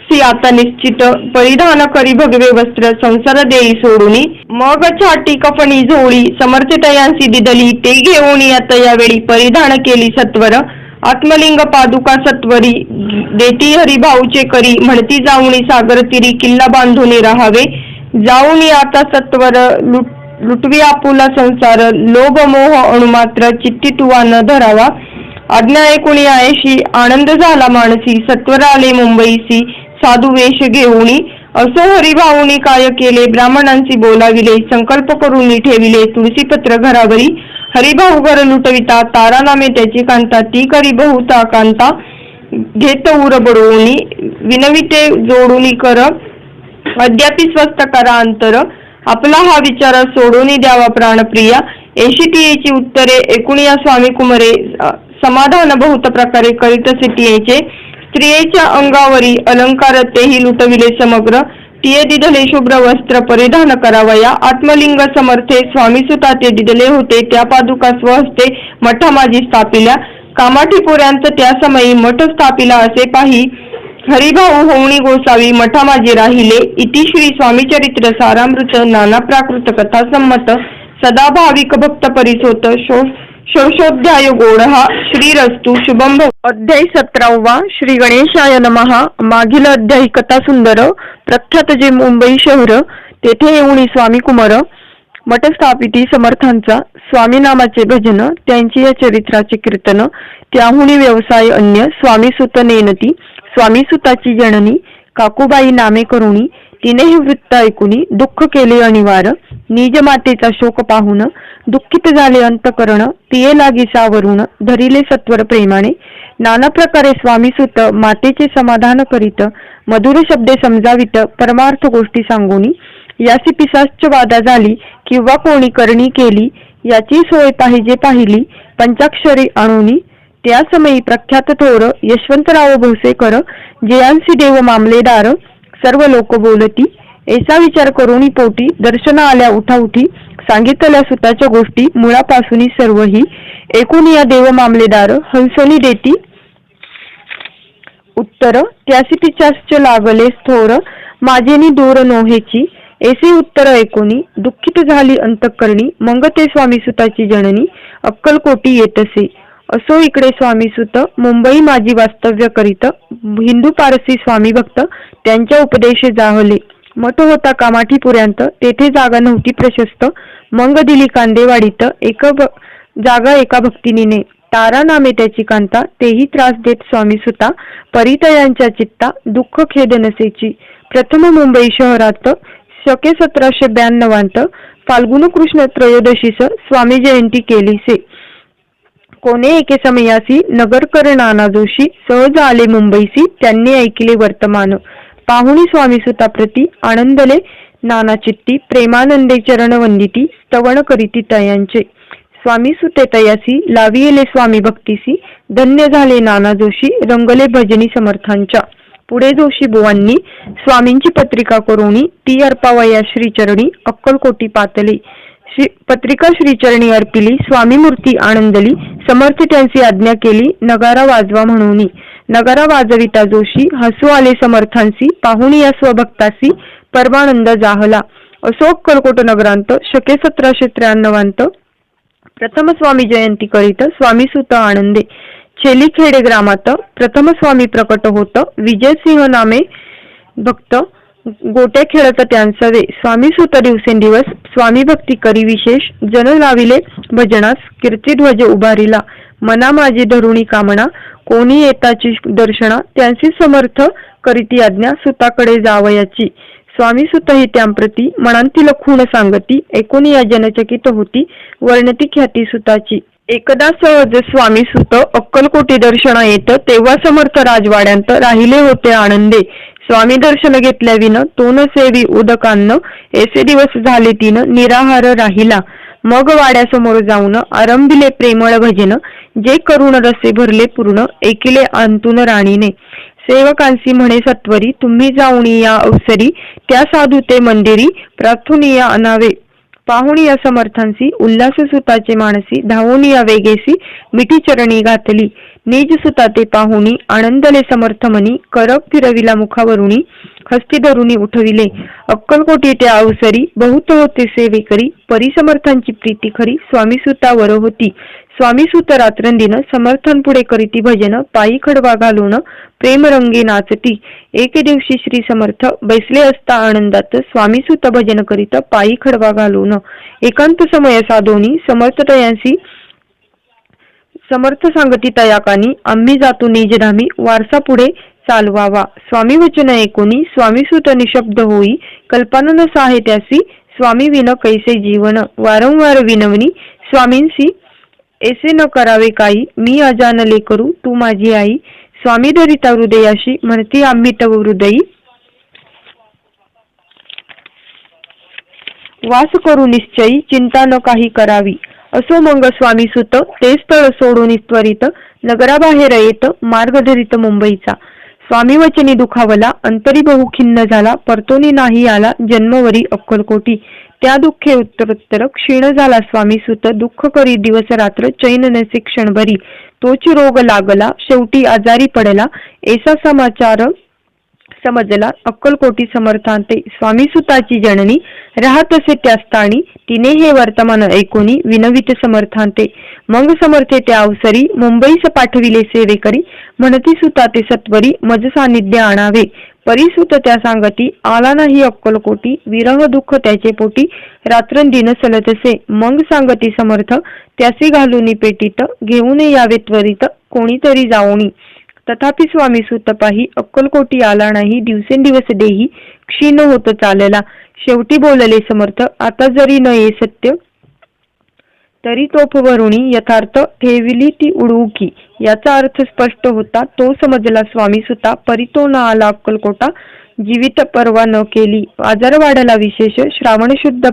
Speaker 1: सी आता निश्चित परिधान करी भगवे वस्त्र संसार देई सोडूनी. मग छाटी कफणी झोळी समर्थ तयांसी दिदली ते घेऊन आता यावेळी परिधान केली सत्वर. आत्मलिंग पादुका सत्वरी देती हरिभाऊचे करी म्हणती जाऊनी सागर तिरी किल्ला बांधून राहावे. जाऊनी आता सत्वर लुटवी आपुला संसार लोभ मोह अणुमात्र चित्ती तुवा न धरावा. आज्ञा ऐकुणी आयशी आनंद झाला मानसी सत्वर आले मुंबईसी साधू वेश घेऊनी. असो हरिभाऊनी काय केले ब्राह्मणांची बोलाविले संकल्प करून ठेविले तुळशीपत्र घरावरी. हरिभाऊ घर लुटविता तारा नामे त्याची कांता ती करी बहुता कांता घेत उर बडवूनी. विनविते जोडूनी कर अद्यापि स्वस्त करा अंतर आपला हा विचार सोडून द्यावा प्राणप्रिया. ऐशी ती उत्तरे ऐकुनिया स्वामी कुमरे समाधान बहुत प्रकारे करीत सिटीचे. स्त्रियेच्या अंगावरी अलंकार तेही लुटविले समग्र. तिये दिदले शुभ्र वस्त्र परिधान करावया. आत्मलिंग समर्थे स्वामी सुता ते दिदले होते त्या पादुका स्वहस्ते मठा माझी स्थापिल्या. कामाठी पोऱ्यांत त्या समयी मठ स्थापिला असे पाही हरिभाऊ होऊनी गोसावी मठा माझी राहिले. इति श्री स्वामी चरित्र सारामृत नाना प्राकृत कथा संमत सदा भाविक भक्त परिसोत षोडशोध्याय गोडहा श्रीरस्तु शुभम. अध्याय 17वा. श्री गणेशाय नमः. मागील अध्यायी कथा सुंदर. प्रख्यात जे मुंबई शहर तेथे येऊनी स्वामी कुमार मठ स्थापिती समर्थांचा स्वामी नामाचे भजन त्यांची या चरित्राचे कीर्तन त्याहुनी व्यवसाय अन्य. स्वामी सुत नेनती स्वामी सुताची जननी काकूबाई नामे करुणी. तिने हे वृत्त ऐकुनी दुःख केले अनिवार्य. निज मातेचा शोक पाहून दुःखित झाले अंतकरण. तिये लागी सावरून धरिले सत्वर प्रेमाने. नाना प्रकारे स्वामी सुत मातेचे समाधान करीत मधुर शब्दे समजावित परमार्थ गोष्टी सांगूनी. यासी पिसाच वादा झाली किंवा कोणी करणी केली याची सोय पाहिजे पाहिली पंचाक्षरी आणूनी. त्या समयी प्रख्यात थोर यशवंतराव भोसेकर जयांसी देव मामलेदार सर्व लोक बोलती. ऐसा विचार करूनी पोटी दर्शन आल्या उठाउठी सांगितल्या सुताच्या गोष्टी मुळापासून सर्वही. ऐकून या देव मामलेदार हंसोनी देती उत्तर. त्यासी पिचाच लागले थोर माझेनी दूर नोहेची. ऐसे उत्तर ऐकोनी दुःखित झाली अंतःकरणी. मग ते स्वामी सुताची जननी अक्कलकोटी येतसे. असो इकडे स्वामी सुत मुंबई माझी वास्तव्य करीत. हिंदू पारसी स्वामी भक्त त्यांच्या उपदेशे जाहले. मठ होता कामाठीपुऱ्यांत तेथे जागा नव्हती प्रशस्त. मग दिली कांदेवाडीत जागा एका भक्तिनीने. तारा नामे त्याची कांता तेही त्रास देत स्वामी सुता. परितयांच्या चित्ता दुःख खेद नसेची. प्रथम मुंबई शहरात शके 1792 फाल्गुन कृष्ण त्रयोदशीस स्वामी जयंती केलीसे. कोणे एके समयासी नगरकर नाना जोशी सहज आले मुंबईसी. त्यांनी ऐकले वर्तमान पाहुणी स्वामी सुताप्रती आनंदले नाना चित्ती. प्रेमानंदे चरण वंदिती स्तवन करीती तयांचे. स्वामी सुते तयासी लाविले स्वामी भक्तीसी. धन्य झाले नाना जोशी रंगले भजनी समर्थांच्या.
Speaker 2: पुढे जोशी बुवांनी स्वामींची पत्रिका करुणी ती अर्पावया श्रीचरणी अक्कलकोटी पातली. पत्रिका श्रीचरणी अर्पिली स्वामी मूर्ती आनंदली. समर्थ त्यांची आज्ञा केली नगारा वाजवा म्हणून. नगारा वाजविता जोशी हसू आले समर्थांसी. पाहुणी या स्वभक्तासी परमानंद जाहला. असो अक्कलकोट नगरांत शके 1793 प्रथम स्वामी जयंती करीत स्वामी सुत आनंदे. छेलीखेडे ग्रामात प्रथम स्वामी प्रकट होत. विजयसिंह नामे भक्त गोट्या खेळत त्यांसवे. स्वामी सुत दिवसेंदिवस स्वामी भक्ती करी विशेष. जन लाविले भजनास कीर्तिध्वज उभारिला. मना माझी धरुणी कामना कोणी येताची दर्शना. त्यांची समर्थ करीती आज्ञा सुताकडे जावयाची. स्वामी सुत ही त्यांप्रती मनांतील खूण सांगती. ऐकून या जनचकित होती वर्णती ख्याती सुताची. एकदा सहज स्वामी सुत अक्कलकोटी दर्शना येत तेव्हा समर्थ राजवाड्यांत राहिले होते आनंदे. स्वामी दर्शन घेतल्याविन तो न सेवी उदकान्न. ऐसे दिवस झाले तीन निराहार राहिला. मग वाड्यासमोर जाऊन आरंभिले प्रेमळ भजन. जे करुण रसे भरले पूर्ण ऐकिले अंतून राणीने. सेवकांसी म्हणे सत्वरी तुम्ही जाऊन या अवसरी. त्या साधू ते मंदिरी प्रार्थून या अनावे. पाहुणी या समर्थांसी उल्हास सुताचे मानसी. धावून या वेगेसी मिठी चरणी घातली. निज सुता ते पाहुणी आनंदले समर्थ मनी. कर फिरविला मुखावरुणी हस्ती धरुणी उठविले. अक्कलकोटी त्या अवसरी बहुत होते सेवेकरी. परिसमर्थांची प्रीती खरी स्वामी सुतावर होती. स्वामी सुत रात्रंदिन समर्थांपुढे करीती भजन. पायी खडवा घालून प्रेमरंगी नाचती. एके दिवशी श्री समर्थ बैसले असता आनंदात. स्वामी सुत भजन करीत पायी खडवा घालून. एकांत समय साधोनी समर्थ तयांसी समर्थ सांगती तयाकानी. आम्ही जातो निजधामी वारसा पुढे चालवावा. स्वामी वचन ऐकोनी स्वामी सुत निशब्द होई. कल्पना न साहे त्यासी स्वामी विन कैसे जीवन. वारंवार विनवणी स्वामींसी ऐसे न करावे काही. मी अजानले करू तू माझी आई. स्वामी धरिता हृदयाशी म्हणती आम्ही तव हृदयी. वास करू निश्चयी चिंता न काही करावी. असो मग स्वामी सुत ते स्थळ सोडून त्वरित. नगराबाहेर येत मार्ग धरित मुंबईचा. स्वामी वचनी दुखावला अंतरी बहु खिन्न झाला. परतोनी नाही आला जन्मवरी अक्कलकोटी. त्या दुःखे उत्तरोत्तर क्षीण झाला स्वामी सुत. दुःख करी दिवस रात्र चैन नसे क्षणभरी. तोची रोग लागला शेवटी आजारी पडला. ऐसा समाचार समजला अक्कलकोटी समर्थांते. स्वामी सुताची जननी राहत असे त्या स्थानी. तिने हे वर्तमान ऐकोनी विनवित समर्थांते. मग समर्थे त्या अवसरी मुंबईस पाठविले सेवेकरी. म्हणती सुता ते सत्वरी मज सानिध्य आणावे. परिसुत त्या सांगती आला नाही अक्कलकोटी. विरह दुःख त्याचे पोटी रात्रंदिन सलतसे. मग सांगती समर्थ त्यासी घालून पेटीत. घेऊन यावे त्वरित कोणीतरी जाऊनी. तथापि स्वामी सुत पाही अक्कलकोटी आला नाही. दिवसेंदिवस देही क्षीण होत चालला. शेवटी बोलले समर्थ आता जरी न ये सत्य तरी तोफ वरुणी यथार्थ ठेविली ती उडवुकी. याचा अर्थ स्पष्ट होता. तो समजला स्वामी सुता. परी तो न आला अक्कलकोटा. जीवित परवा न केली. आजार वाढला विशेष. श्रावण शुद्ध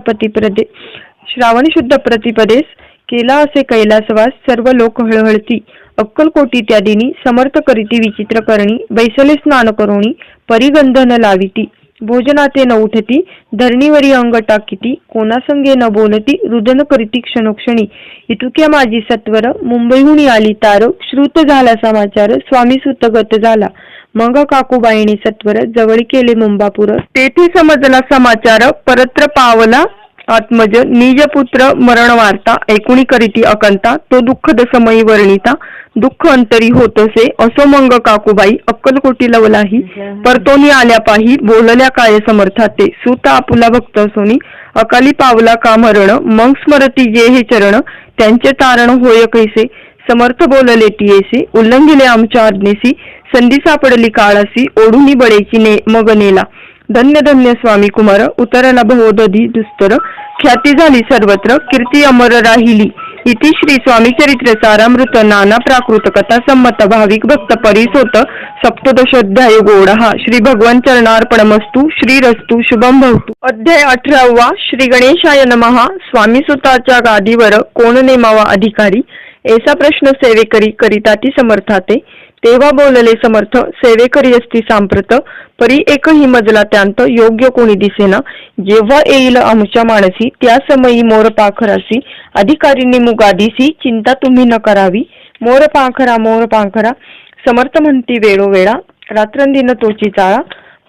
Speaker 2: प्रतिपदेस केला असे कैलासवास. सर्व लोक हळहळती. अक्कलकोटी त्या दिनी समर्थ करीती विचित्र करणी. बैसले स्नान करोणी परिगंध न लाविती. भोजनाते न उठती. धरणीवरी अंग टाकीती. कोणासंगे न बोलती. रुदन करीती क्षणोक्षणी. इतुक्या माझी सत्वर मुंबईहून आली तार. श्रुत झाला समाचार स्वामी सुत गत झाला. मग काकूबाईने सत्वर जवळ केले मुंबापूर. तेथे समजला समाचार परत्र पावला आत्मज. निजपुत्र मरण वार्ता ऐकुणी करीती अकंता. तो दुःखद समयी वर्णिता. दुःख अंतरी होतसे. असो मंग काकूबाई अक्कलकोटी लवलाही. परतोनी आल्या पाही बोलल्या काय समर्थाते. सुत आपुला भक्त असोनी अकाली पावला का मरण. मग स्मरती जे हे चरण त्यांचे तारण होय कैसे. समर्थ बोलले टीएसी उल्लंघिले आमच्या आज्ञेसी. संधी सापडली काळासी ओढुनी बळेची मग नेला. धन्य धन्य स्वामी कुमार उतरला भवोदधी दुस्तर. ख्याती झाली सर्वत्र कीर्ती अमर राहिली. इति श्री स्वामी चरित्र सारामृत नाना प्राकृत कथा संमत भाविक भक्त परिसोत सप्तदशोध्याय गोडहा. श्री भगवान चरणार्पणमस्तु. श्रीरस्तु शुभम भवतु. अध्याय 18. श्री गणेशाय नमः. स्वामी सुताच्या गादीवर कोण नेमावा अधिकारी. ऐसा प्रश्न सेवेकरी करिता ती समर्थाते. तेव्हा बोलले समर्थ, सेवेकरी असती सांप्रत, परी एकही मजला त्यांत योग्य कोणी दिसेना. जेव्हा येईल आमच्या मानसी, त्या समयी मोर पाखरासी, अधिकारींनी मुगादीसी, चिंता तुम्ही न करावी. मोर पाखरा, समर्थ म्हणती वेळोवेळा, रात्रंदिन तोची चाळा,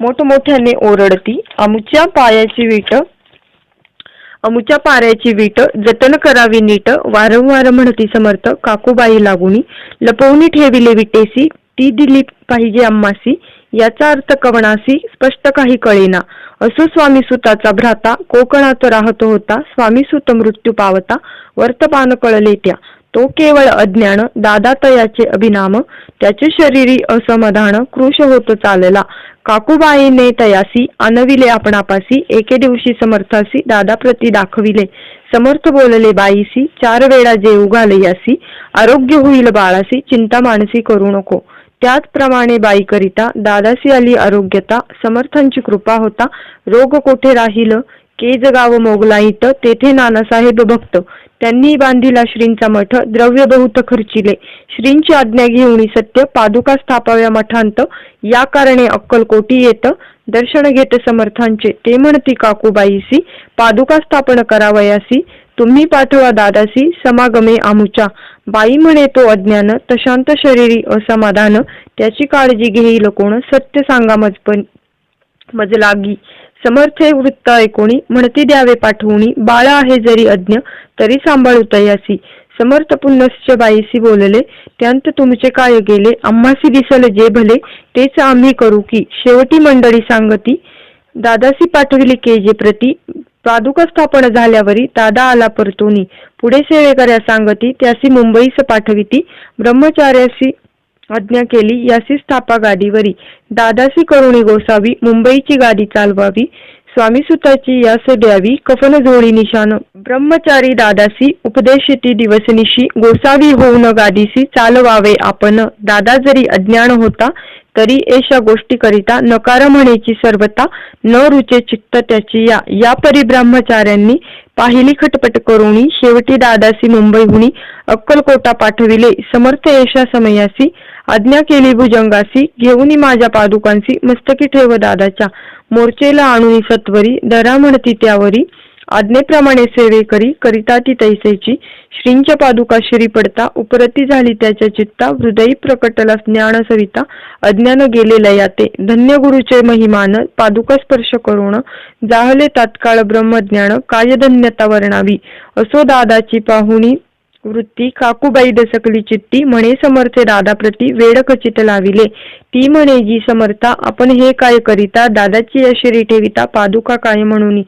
Speaker 2: मोठमोठ्याने ओरडती, अमुच्या पाऱ्याची वीट, जतन करावी नीट. वारंवार म्हणती समर्थ, काकूबाई लागुनी, लपवून ठेविले विटेसी, ती दिली पाहिजे आम्हासी. याचा अर्थ कवनासी स्पष्ट काही कळेना. असो स्वामी सुताचा भ्राता, कोकणात राहतो होता, स्वामी सुत मृत्यू पावता, वर्तमान कळले त्या. तो केवळ अज्ञान, दादा तयाचे अभिनाम, त्याचे शरीरी असमाधान, कृश होत चालला. काकूबाईने तयासी आणविले आपणापासी, एके दिवशी समर्थासी दादा प्रती दाखविले. समर्थ बोलले बाईसी, 4 वेळा जेवू घाले यासी, आरोग्य होईल बाळासी, चिंता मानसी करू नको. त्याचप्रमाणे बाई करिता दादासी आली आरोग्यता, समर्थांची कृपा होता. रोग कोठे राहील, केज गाव मोगलाईत, तेथे नानासाहेब भक्त, त्यांनी बांधिला श्रींचा मठ, द्रव्य बहुत खर्चिले. श्रींची आज्ञा घेऊन सत्य, पादुका स्थापाव्या मठांत, या कारणे अक्कलकोटी येत. दर्शन घेत समर्थांचे, ते म्हणती काकूबाईसी, पादुका स्थापन करावयासी, तुम्ही पाठवा दादासी, समागमे आमुच्या. बाई म्हणे तो अज्ञान, तशांत शरीरी असमाधान, त्याची काळजी घेईल कोण, सत्य सांगा मजलागी. समर्थ वृत्त ऐकोणी, म्हणती द्यावे पाठवून, बाळ आहे जरी अज्ञ, तरी सांभाळू तयासी. समर्थ पुनश्च बाईसी बोलले, त्यांत तुमचे काय गेले, आम्हासी दिसल जे भले, तेच आम्ही करू की. शेवटी मंडळी सांगती, दादासी पाठविली केजे प्रती, पादुका स्थापन झाल्यावरी दादा आला परतोनी. पुढे सेवेकऱ्या सांगती, त्यासी मुंबईस पाठविती, ब्रह्मचार्यासी आज्ञा केली, यासी स्थापा गादीवरी. दादासी करुणी गोसावी, मुंबईची गादी चालवावी, स्वामी सुताची यास द्यावी, कफन झोळी निशान. ब्रह्मचारी दादासी उपदेशिती दिवसनिशी, गोसावी होऊन गादीसी चालवावे आपण. दादा जरी अज्ञान होता, तरी एशा गोष्टी करिता नकार म्हणेची सर्वता, न रुचे चित्त त्याची या परी ब्रह्मचार्यांनी पाहिली खटपट करुणी. शेवटी दादासी मुंबईहुनी अक्कलकोटा पाठविले. समर्थ एशा समयासी, आज्ञा केली भुजंगासी, घेऊनी माझ्या पादुकांसी, मस्तकी ठेव दादाच्या. मोर्चेला आणून सत्वरी, धरा म्हणती त्यावरी, आज्ञेप्रमाणे सेवेकरी करिता ती तैसेची. श्रींच्या पादुका शिरी पडता, उपरती झाली त्याच्या चित्ता, हृदयी प्रकटला ज्ञान सविता, अज्ञान गेले लयाते. धन्य गुरुचे महिमान, पादुका स्पर्श करून, जाहले तात्काळ ब्रह्मज्ञान, काय धन्यता वर्णावी. असो दादाची पाहुणी वृत्ती, काकूबाई दसकली चित्ती, म्हणे समर्थे दादा प्रती, वेड खचित लाविले. ती म्हणे जी समर्था, आपण हे काय करिता, दादाची या शिरी ठेविता, पादुका काय म्हणून.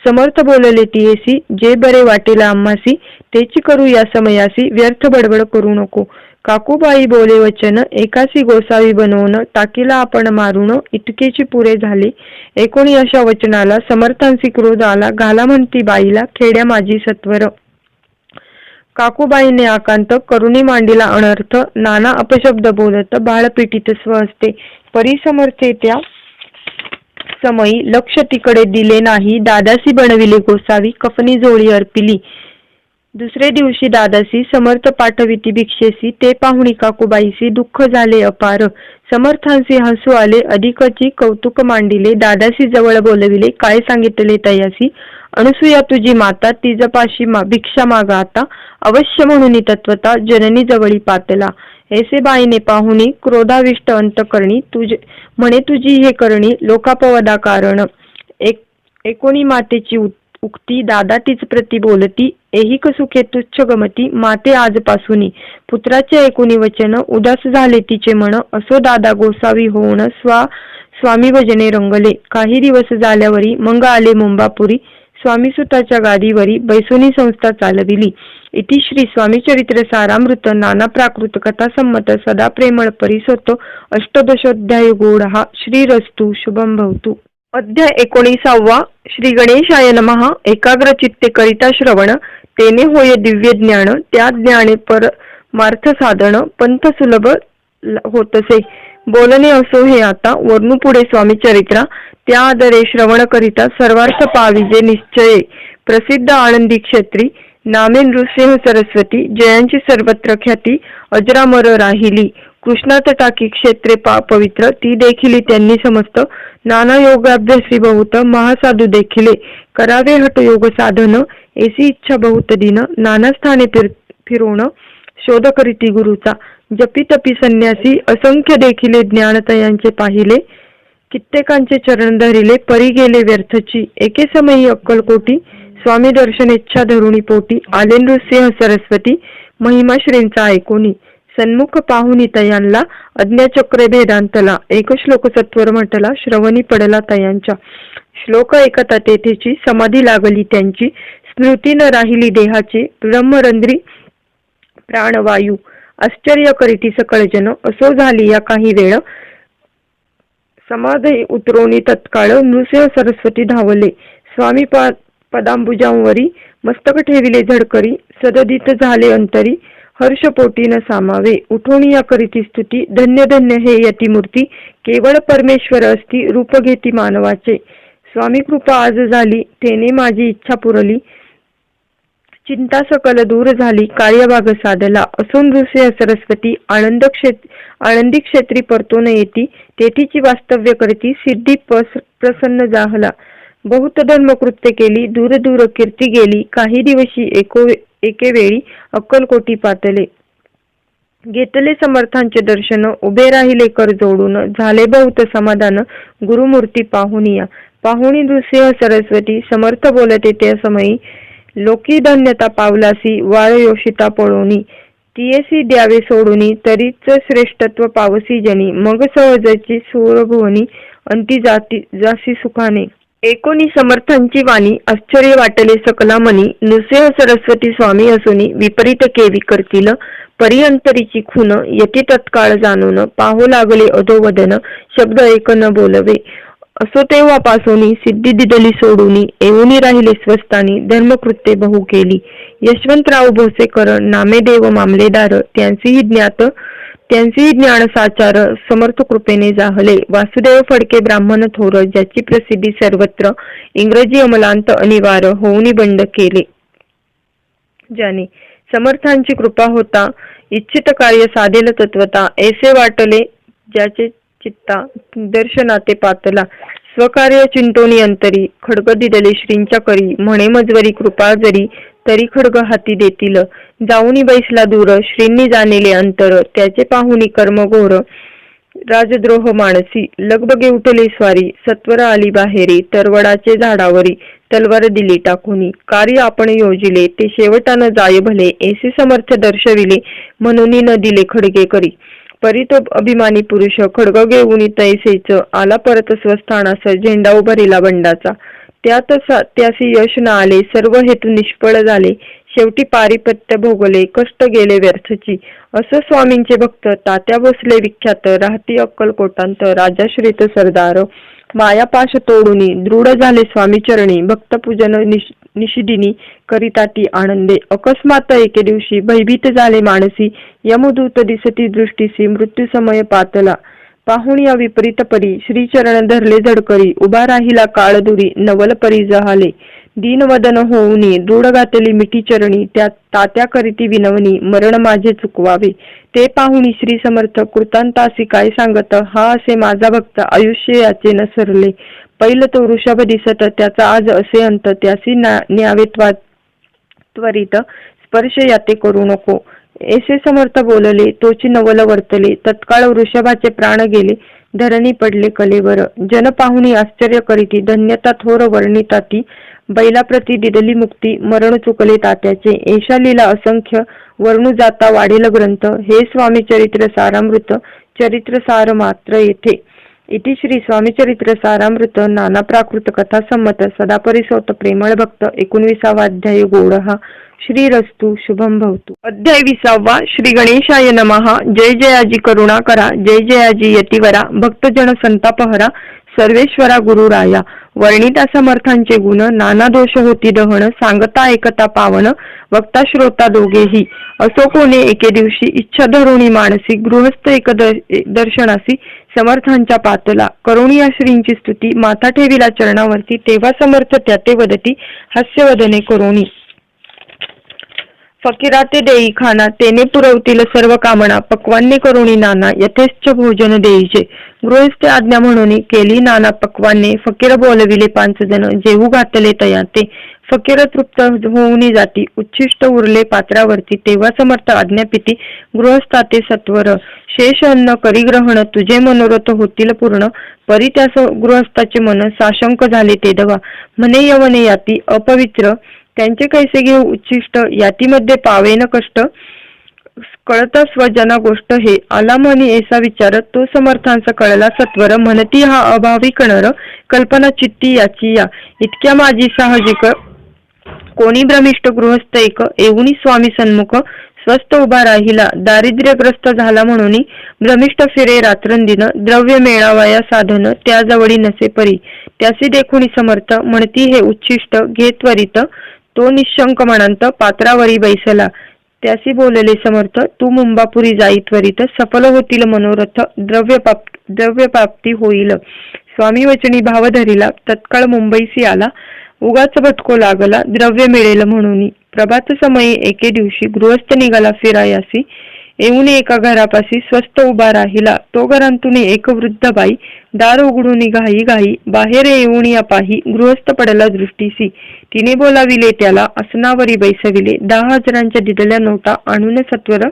Speaker 2: समर्थ बोलले तियेसी, जे बरे वाटेल आम्हासी, तेची करू या समयासी, व्यर्थ बडबड करू नको. काकूबाई बोले वचन, एकासी गोसावी बनवून, टाकीला आपण मारून, इतकेची पुरे झाले. एकोणी अशा वचनाला समर्थांसी क्रोध आला, घाला म्हणती बाईला, खेड्या माझी सत्वर. काकूबाईने आकांत करुणी मांडीला अनर्थ, नाना अपशब्द बोलत, बाळ पिटीत स्वहस्ते. परिसमर्थे त्या समयी लक्ष तिकडे दिले नाही, दादासी बनविले गोसावी, कफनी झोळी अर्पिली. दुसरे दिवशी दादासी समर्थ पाठविती भिक्षेसी, ते पाहुणी काकूबाईसी दुःख झाले अपार. समर्थांसी हसू आले, अधिकची कौतुक मांडिले. दादासी जवळ बोलविले, काय सांगितले तयासी, अनुसूया तुझी माता, तिजपाशी भिक्षा मागा आता, अवश्य म्हणून तत्वता, जननी जवळी पातला. ऐसे बाईने पाहुणी क्रोधाविष्ट अंतकरणी, म्हणे तुझी हे करणी लोकापवदा कारण. एकोणी मातेची उक्ती, दादा तीच प्रति बोलती, एहिक सुखे तुच्छ गमती, माते आजपासूनी. पुत्राचे एकोणी वचन, उदास झाले तिचे मन, असो दादा गोसावी होऊन स्वामी भजने रंगले. काही दिवस झाल्यावरी मंग आले मुंबापुरी, स्वामी सुताच्या गादीवरी बैसोनी संस्था चालविली. इति श्री स्वामी चरित्र सारामृत नाना प्राकृत कथा संमत सदा प्रेमळ परिसोतो अष्टदशोध्याय गूढ. श्रीरस्तु शुभम भवतु. अध्याय 19. श्री गणेशाय नमः. एकाग्र चित्ते करिता श्रवण, तेने होय दिव्य ज्ञान, त्या ज्ञाने परमार्थ साधन, पंथ सुलभ होतसे. बोलणे असो हे आता, वर्णू पुढे स्वामी चरित्रा, त्या आदरे श्रवण करिता सर्वार्थ पाविजे निश्चये. प्रसिद्ध आनंदी क्षेत्री नामे नृसिंह सरस्वती जयांची सर्वत्र ख्याती अजरामर राहिली. कृष्णातटाकी क्षेत्रे पवित्र ती देखिली त्यांनी समस्त. नाना योगाभ्यासी बहुत महासाधू देखिले. करावे हट योग साधन ऐसी इच्छा बहुत दिन. नाना स्थाने फिरोण शोध करीती गुरुचा. जपी तपी संन्यासी असंख्य देखिले ज्ञानतयांचे पाहिले. कित्येकांचे चरण धरिले परी गेले व्यर्थची. एके समयी अक्कलकोटी स्वामी दर्शन इच्छा धरुणी पोटी. आले नृसिंह सरस्वती महिमा श्रींचा ऐकोनी. सन्मुख पाहुनी तयांना अज्ञाचक्र भेदांतला. एक श्लोक सत्वर म्हटला श्रवणी पडला तयांच्या. श्लोक ऐकता तेथेची समाधी लागली त्यांची. स्मृती न राहिली देहाची ब्रह्मरंध्री प्राणवायू. आश्चर्य करीती सकळ जन असो झाली या काही वेळ. समाधी उतरोनी तत्काळ नृसिंह सरस्वती धावले. स्वामी पदांबुजांवरी मस्तक ठेविले झडकरी. सददित झाले अंतरी हर्षपोटी न सामावे. उठोनी या करीती स्तुती धन्य धन्य हे यतिमूर्ती. केवळ परमेश्वर असती रूप घेती मानवाचे. स्वामी कृपा आज झाली तेने माझी इच्छा पुरली. चिंता सकल दूर झाली कार्यभाग साधला. असो नृसिंह सरस्वती आनंदी क्षेत्री परतोन येती. तेथीची वास्तव्य करती सिद्धी प्रसन्न जाहला. बहुत धर्म कृत्य केली दूर दूर कीर्ती गेली. काही दिवशी एके वेळी अक्कलकोटी पातले. घेतले समर्थांचे दर्शन उभे राहिले कर जोडून. झाले बहुत समाधान गुरुमूर्ती पाहुनिया. पाहुणी नृसिंह सरस्वती समर्थ बोलते त्या समयी. लोकी धन्यता पावलासी वाळ योषिता पळोनी. तियेसी द्यावे सोडूनी तरीच श्रेष्ठत्व पावसी जनी. मग सहजची सूरभुवनी अंती जासी सुखाने. एकोणी समर्थांची वाणी आश्चर्य वाटले सकला मनी. नृसिंह सरस्वती स्वामी असुनी विपरीत केवी करतील. परिअंतरीची खून यती तत्काळ जाणून. पाहू लागले अधोवदन शब्द एक न बोलवे. असो तेव्हापासून सिद्धी दिदली सोडूनी. येऊनी राहिले स्वस्थानी धर्मकृत्ये बहु केली. यशवंतराव भोसेकर नामे देव मामलेदार. त्यांचीही ज्ञान साचार समर्थ कृपेने जाहले. वासुदेव फडके ब्राह्मण थोर ज्याची प्रसिद्धी सर्वत्र. इंग्रजी अमलांत अनिवार्य होऊनी बंड केले. ज्याने समर्थांची कृपा होता इच्छित कार्य साधेल तत्वता. ऐसे वाटले ज्याचे चित्ता दर्शनाते पातला. स्वकार्य चिंतोनी अंतरी खडग दिदले श्रींच्या करी. म्हणे मजवरी कृपा जरी तरी खडग हाती देतील. जाऊनी बैसला दूर श्रींनी जाणेले अंतर. त्याचे पाहुनी कर्म घोर राजद्रोह मानसी. लगबगे उठले स्वारी सत्वर आली बाहेरी. तरवडाचे झाडावरी तलवार दिली टाकूनी. कार्य आपण योजिले ते शेवटानं जाय भले. ऐसे समर्थ दर्शविले म्हणून न दिले खडगे करी. परितो अभिमानी पुरुष खडग घेऊन तैसेच. आला परत स्वस्थानास झेंडा उभारिला बंडाचा. त्यासी यश न आले सर्व हेतू निष्फळ झाले. शेवटी पारिपत्य भोगले कष्ट गेले व्यर्थची. असं स्वामींचे भक्त तात्या भोसले विख्यात. राहती अक्कलकोटांत राजाश्रित सरदार. मायापाश तोडूनी दृढ झाले स्वामी चरणी. भक्तपूजन निशिदिनी करिताती आनंदे. अकस्मात एके दिवशी भयभीत झाले मानसी. यमदूत दिसती दृष्टीसी मृत्यू समय पातला. पाहुणी विपरीत परी श्रीचरण धरले झडकरी. उभा राहिला काळ दुरी नवल परी जहाले. दीनवदन होऊनी दृढ घातली मिठी चरणी. त्या तात्या करीती विनवणी मरण माझे चुकवावे. ते पाहुणी श्री समर्थ कृतांतासी काय सांगत. हा असे माझा भक्त आयुष्य याचे न सरले. पहिलं तो वृषभ दिसत त्याचा आज असे अंत. त्यासी न्यावे त्वरित स्पर्श याते करू नको. ऐसे समर्थ बोलले तोची नवल वर्तले. तत्काळ वृषभाचे प्राण गेले धरणी पडले कलेवर. जन पाहुणी आश्चर्य करीती धन्यता थोर वर्णिताती. बैलाप्रती दिदली मुक्ती मरण चुकले तात्याचे. ऐशा लीला असंख्य वर्णू जाता वाढेल ग्रंथ. हे स्वामी चरित्र सारामृत चरित्र सार मात्र येथे. इति श्री स्वामी चरित्र सारामृत नाना प्राकृत कथा संमत सदा परिसोत प्रेमळ भक्त 19वा अध्याय गोडहा. श्रीरस्तु शुभम भवतु. अध्याय 20वा. श्री गणेशाय नमः. जय जयाजी करुणा करा. जय जयाजी यतिवरा. भक्तजन संतापहरा. सर्वेश्वरा गुरुराया. वर्णिता समर्थांचे गुण नाना दोष होती दहन. सांगता ऐकता पावन वक्ता श्रोता दोघेही. असो कोणे एके दिवशी इच्छा धरुणी मानसी. गृहस्थ एक दर्शनासी समर्थांच्या पातला. करुणिया श्रींची स्तुती माथा ठेविला चरणावरती. तेव्हा समर्थ त्याते वदती हास्यवदने करुणी. फकीरा ते देई खाना तेने पुरवतील सर्व कामना पक्वान्ने करुणी नाना यथेच्छ भोजन देईचे. गृहस्थ आज्ञा म्हणून केली नाना पक्वान्ने फकीर बोलविले 5 जण जेहू घातले तया ते. फकीर तृप्त होऊन जाती उच्छिष्ट उरले पात्रावरती तेव्हा समर्थ आज्ञापिती गृहस्थाते सत्वर. शेष अन्न करी ग्रहण तुझे मनोरथ होतील पूर्ण. परी त्यास गृहस्थाचे मन साशंक झाले ते दवा. म्हणे यवने याती अपवित्र त्यांचे कैसे घेऊ उच्छिष्ट यातीमध्ये पावेन कष्ट. कळता स्वजना गोष्ट हे आला म्हणे ऐसा विचार तो समर्थांचा कळला सत्वर. म्हणती हा अभाविक नर कल्पना चित्ती याची या. इतक्या माझी साहजिक कोणी भ्रमिष्ट गृहस्थ एक येऊनी स्वामी सन्मुख स्वस्थ उभा राहिला दारिद्र्यग्रस्त झाला म्हणून भ्रमिष्ट फिरे रात्रंदिन द्रव्य मेळावया साधन त्याजवळी नसे परी. त्यासी देखुनी समर्थ म्हणती हे उच्छिष्ट घे त्वरित. तो निशंक म्हणंत पात्रावरी बैसला त्यासी बोलले समर्थ तू मुंबापुरी जाई त्वरित. सफल होतील मनोरथ द्रव्यप्राप्ती होईल. स्वामी वचनी भाव धरिला तत्काळ मुंबईसी आला. उगाच भटको लागला द्रव्य मिळेल म्हणून. प्रभात समयी एके दिवशी गृहस्थ निघाला फिरायासी. येऊन एका घरापाशी स्वस्त उभा राहिला तो घरांतून एक वृद्ध बाई. दार उघडून घाई घाई बाहेर येऊन या पाही गृहस्थ पडला दृष्टीसी. तिने बोलाविले त्याला आसनावरी बैसविले 10,000च्या दिलेल्या नोटा आणून सत्वर.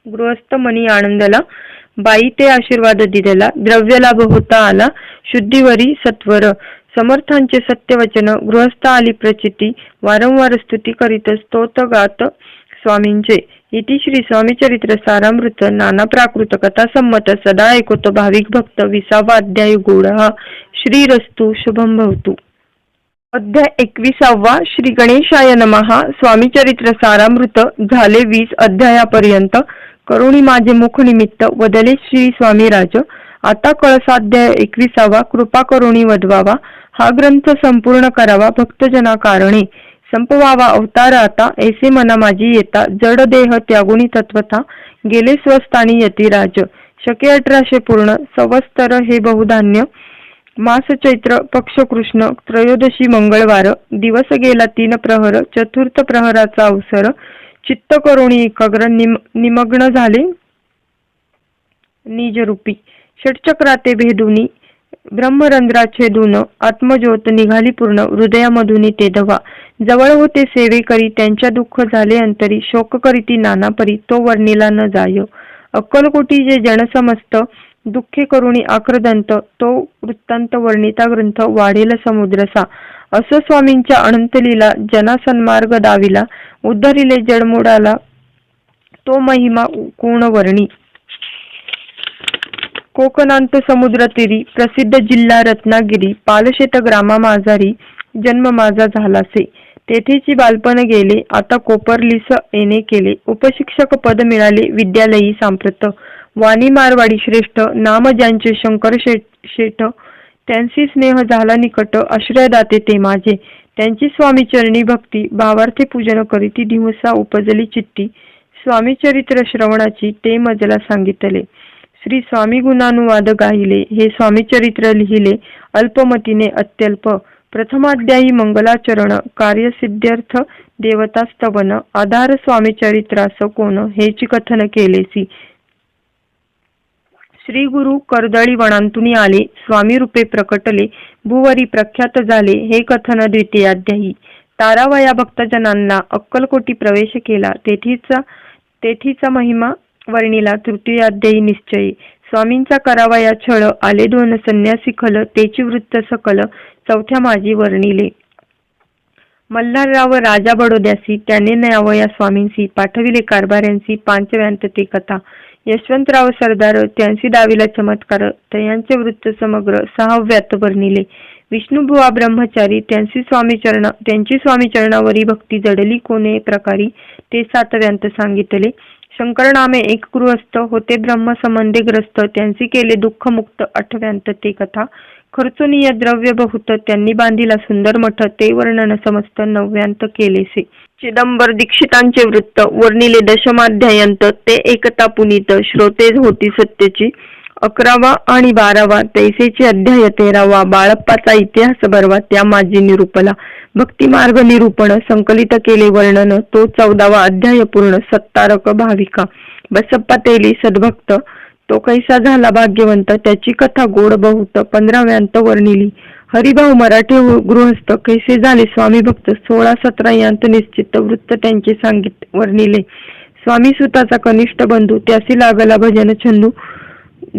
Speaker 2: गृहस्थ मनी आनंदला बाई ते आशीर्वाद दिलेला द्रव्य लाभ होता आला शुद्धीवरी सत्वर. समर्थांचे सत्यवचन गृहस्थ आली प्रचिती वारंवार स्तुती करीत स्तोत गात स्वामींचे. इति श्री स्वामी चरित्र सारामृत नाना प्राकृत कथा संमत सदा ऐकतो भाविक भक्त 20वा अध्याय गूढ. श्रीरस्तु शुभम भवतु. अध्याय 21. श्री गणेशाय नमः. स्वामी चरित्र सारामृत झाले 20 अध्यायापर्यंत. करुणी माझे मुख निमित्त वदले श्री स्वामीराज. आता कळसाध्याय 21. कृपा करुणी वदवावा. हा ग्रंथ संपूर्ण करावा भक्तजना कारणे. संपवावा अवतार आता ऐसे मना माझी येता. जड देह त्यागुणी तत्वता गेले स्वस्थानी यतिराज. शके 1800 पूर्ण संवत्सर हे बहुधान्य. मास चैत्र पक्ष कृष्ण त्रयोदशी मंगळवार. दिवस गेला 3 प्रहर चतुर्थ प्रहराचा अवसर. चित्त करुणी एकाग्र निमग्न झाले निजरूपी. षटचक्राते भेदुनी ब्रह्मरंध्राछेदून आत्मज्योत निघाली पूर्ण. हृदयामधून ते दवा. जवळ होते सेवे करी त्यांच्या दुःख झाले अंतरी. शोक करीती नाना परी तो वर्णिला न जाय. अक्कलकोटी जे जन समस्त दुःखे करुणी आक्रदंत तो वृत्तांत वर्णिता ग्रंथ वाढेल समुद्रसा. असो स्वामींच्या अनंत लीला जना सन्मार्ग दाविला. उद्धरिले जडमोडाला तो महिमा कोण वर्णी. कोकणांत समुद्र तीरी प्रसिद्ध जिल्हा रत्नागिरी. पालशेत ग्रामा माझारी जन्म माझा झालासे. तेथेची बालपण गेले आता कोपरलीस येणे केले. उपशिक्षक पद मिळाले विद्यालयी सांप्रत. वाणी मारवाडी श्रेष्ठ नाम ज्यांचे शंकर शेठ. त्यांची स्नेह झाला निकट आश्रयदाते ते माझे. त्यांची स्वामी चरणी भक्ती भावार्थी पूजन करीती दिवसा उपजली चित्ती. स्वामी चरित्र श्रवणाची ते मजला सांगितले. श्री स्वामी गुणानुवाद गाहिले हे स्वामी चरित्र लिहिले अल्पमतीने अत्यल्प. प्रथमाध्यायी मंगलाचरण कार्यसिद्ध्यर्थ देवतास्तवन. आधार स्वामी चरित्रास कोण हेची कथन केलेसी. श्री गुरु कर्दळी वनांतून आले स्वामी रूपे प्रकटले भुवरी प्रख्यात झाले हे कथन द्वितीयाध्यायी. तारावया भक्तजनांना अक्कलकोटी प्रवेश केला तेथीचा महिमा वर्णिला तृतीयाध्यायी निश्चयी. स्वामींचा करावया छळ आले 2 संन्यासी खल तेची वृत्त सकल चौथ्या माझी वर्णिले. मल्हारराव राजा बडोद्यासी त्याने न्यावया स्वामींसी पाठविले कारभाऱ्यांसी 5व्यांत ते कथा. यशवंतराव सरदार त्यांसी दाविला चमत्कार तयांचे वृत्त समग्र 6व्यात वर्णिले. विष्णुबुवा ब्रह्मचारी त्यांची स्वामी चरणावरी भक्ती जडली कोणे प्रकारी ते 7व्यांत सांगितले. शंकरनामे एक गृहस्थ होते ब्रह्म संबंधे ग्रस्त त्यांची केले दुःख मुक्त 8व्यांत ते कथा. खर्चुनीय द्रव्य बहुत त्यांनी बांधिला सुंदर मठ ते वर्णन समस्त 9व्यांत केलेसे. चिदंबर दीक्षितांचे वृत्त वर्णिले 10माध्यायांत ते एकता पुनीत श्रोते होती सत्यची. 11वा आणि 12वा तैसेचे अध्याय 13वा बाळप्पाचा इतिहास बरवा त्या माझी निरूपला भक्ती मार्ग निरूपण संकलित केले वर्णन तो 14वा अध्याय पूर्ण सत्तारक भाविका बसप्पा तेली सद्भक्त तो कैसा झाला भाग्यवंत त्याची कथा गोड बहुत 15व्यांत वर्णिली हरिभाऊ मराठे गृहस्थ कैसे झाले स्वामी भक्त 16-17 यांत निश्चित वृत्त त्यांचे सांगित वर्णिले स्वामी सुताचा कनिष्ठ बंधू त्यासी लागला भजन छंदू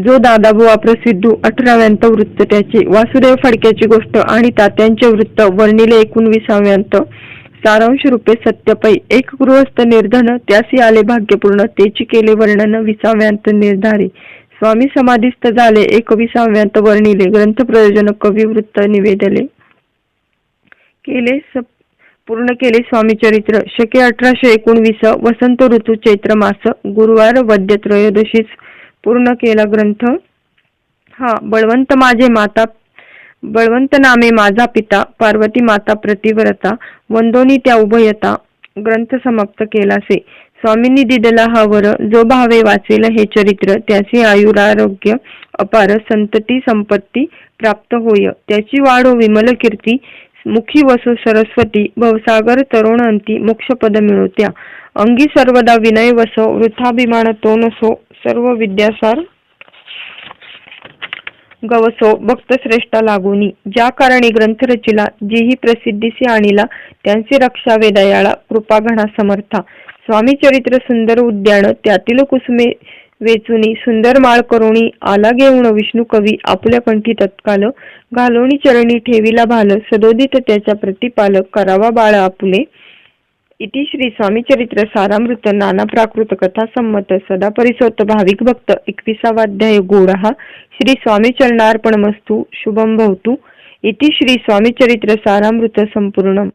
Speaker 2: जो दादाबुवा प्रसिद्धू 18व्यांत वृत्त त्याचे वासुदेव फडक्याची गोष्ट आणि तात्यांचे वृत्त वर्णिले 19व्यांत सारांश रूपे सत्यपै एक गृहस्थ निर्धन त्यासी आले भाग्यपूर्ण तेची केले वर्णन 20व्यांत निर्धारी स्वामी समाधीस्थ झाले 21व्यांत वर्णिले ग्रंथ प्रयोजन कवी वृत्त निवेदले केले पूर्ण केले स्वामी चरित्र शके 1819 वसंत ऋतू चैत्र मास गुरुवार वद्य त्रयोदशीस पूर्ण केला ग्रंथ हा बळवंत माझे माता बळवंत नामे माझा पिता पार्वती माता प्रतिव्रता वंदोनी त्या उभयता ग्रंथ समाप्त केलासे स्वामींनी दिलेला हा वर जो भावे वाचेल हे चरित्र त्याचे आयुरारोग्य अपार संतती संपत्ती प्राप्त होय त्याची वाढो विमल कीर्ती मुखी वसो सरस्वती भवसागर तरुण अंती मोक्षपद मिळवत्या अंगी सर्वदा विनय वसो वृथाभिमान तो नसो सर्व विद्यासार गवसो भक्त श्रेष्ठ लागुनी ज्या कारणी ग्रंथ रचिला जीही प्रसिद्धीसी आणिला त्यांची रक्षा वेदयाळा कृपा घना समर्था स्वामी चरित्र सुंदर उद्यान त्यातील कुसुमे वेचुनी सुंदर माळ करुणी आला घेऊन विष्णू कवी आपल्या कंठी तत्काल घालोणी चरणी ठेविला भाल सदोदित त्याच्या प्रतिपाल करावा बाळ आपुले इति श्री स्वामी चरित्र सारामृत नाना प्राकृत कथा संमत सदा परिसोत भाविक भक्त 21वा अध्याय गोडहा श्री स्वामी चरणार्पणमस्तु शुभम भवतु इति श्री स्वामी चरित्र सारामृत संपूर्णम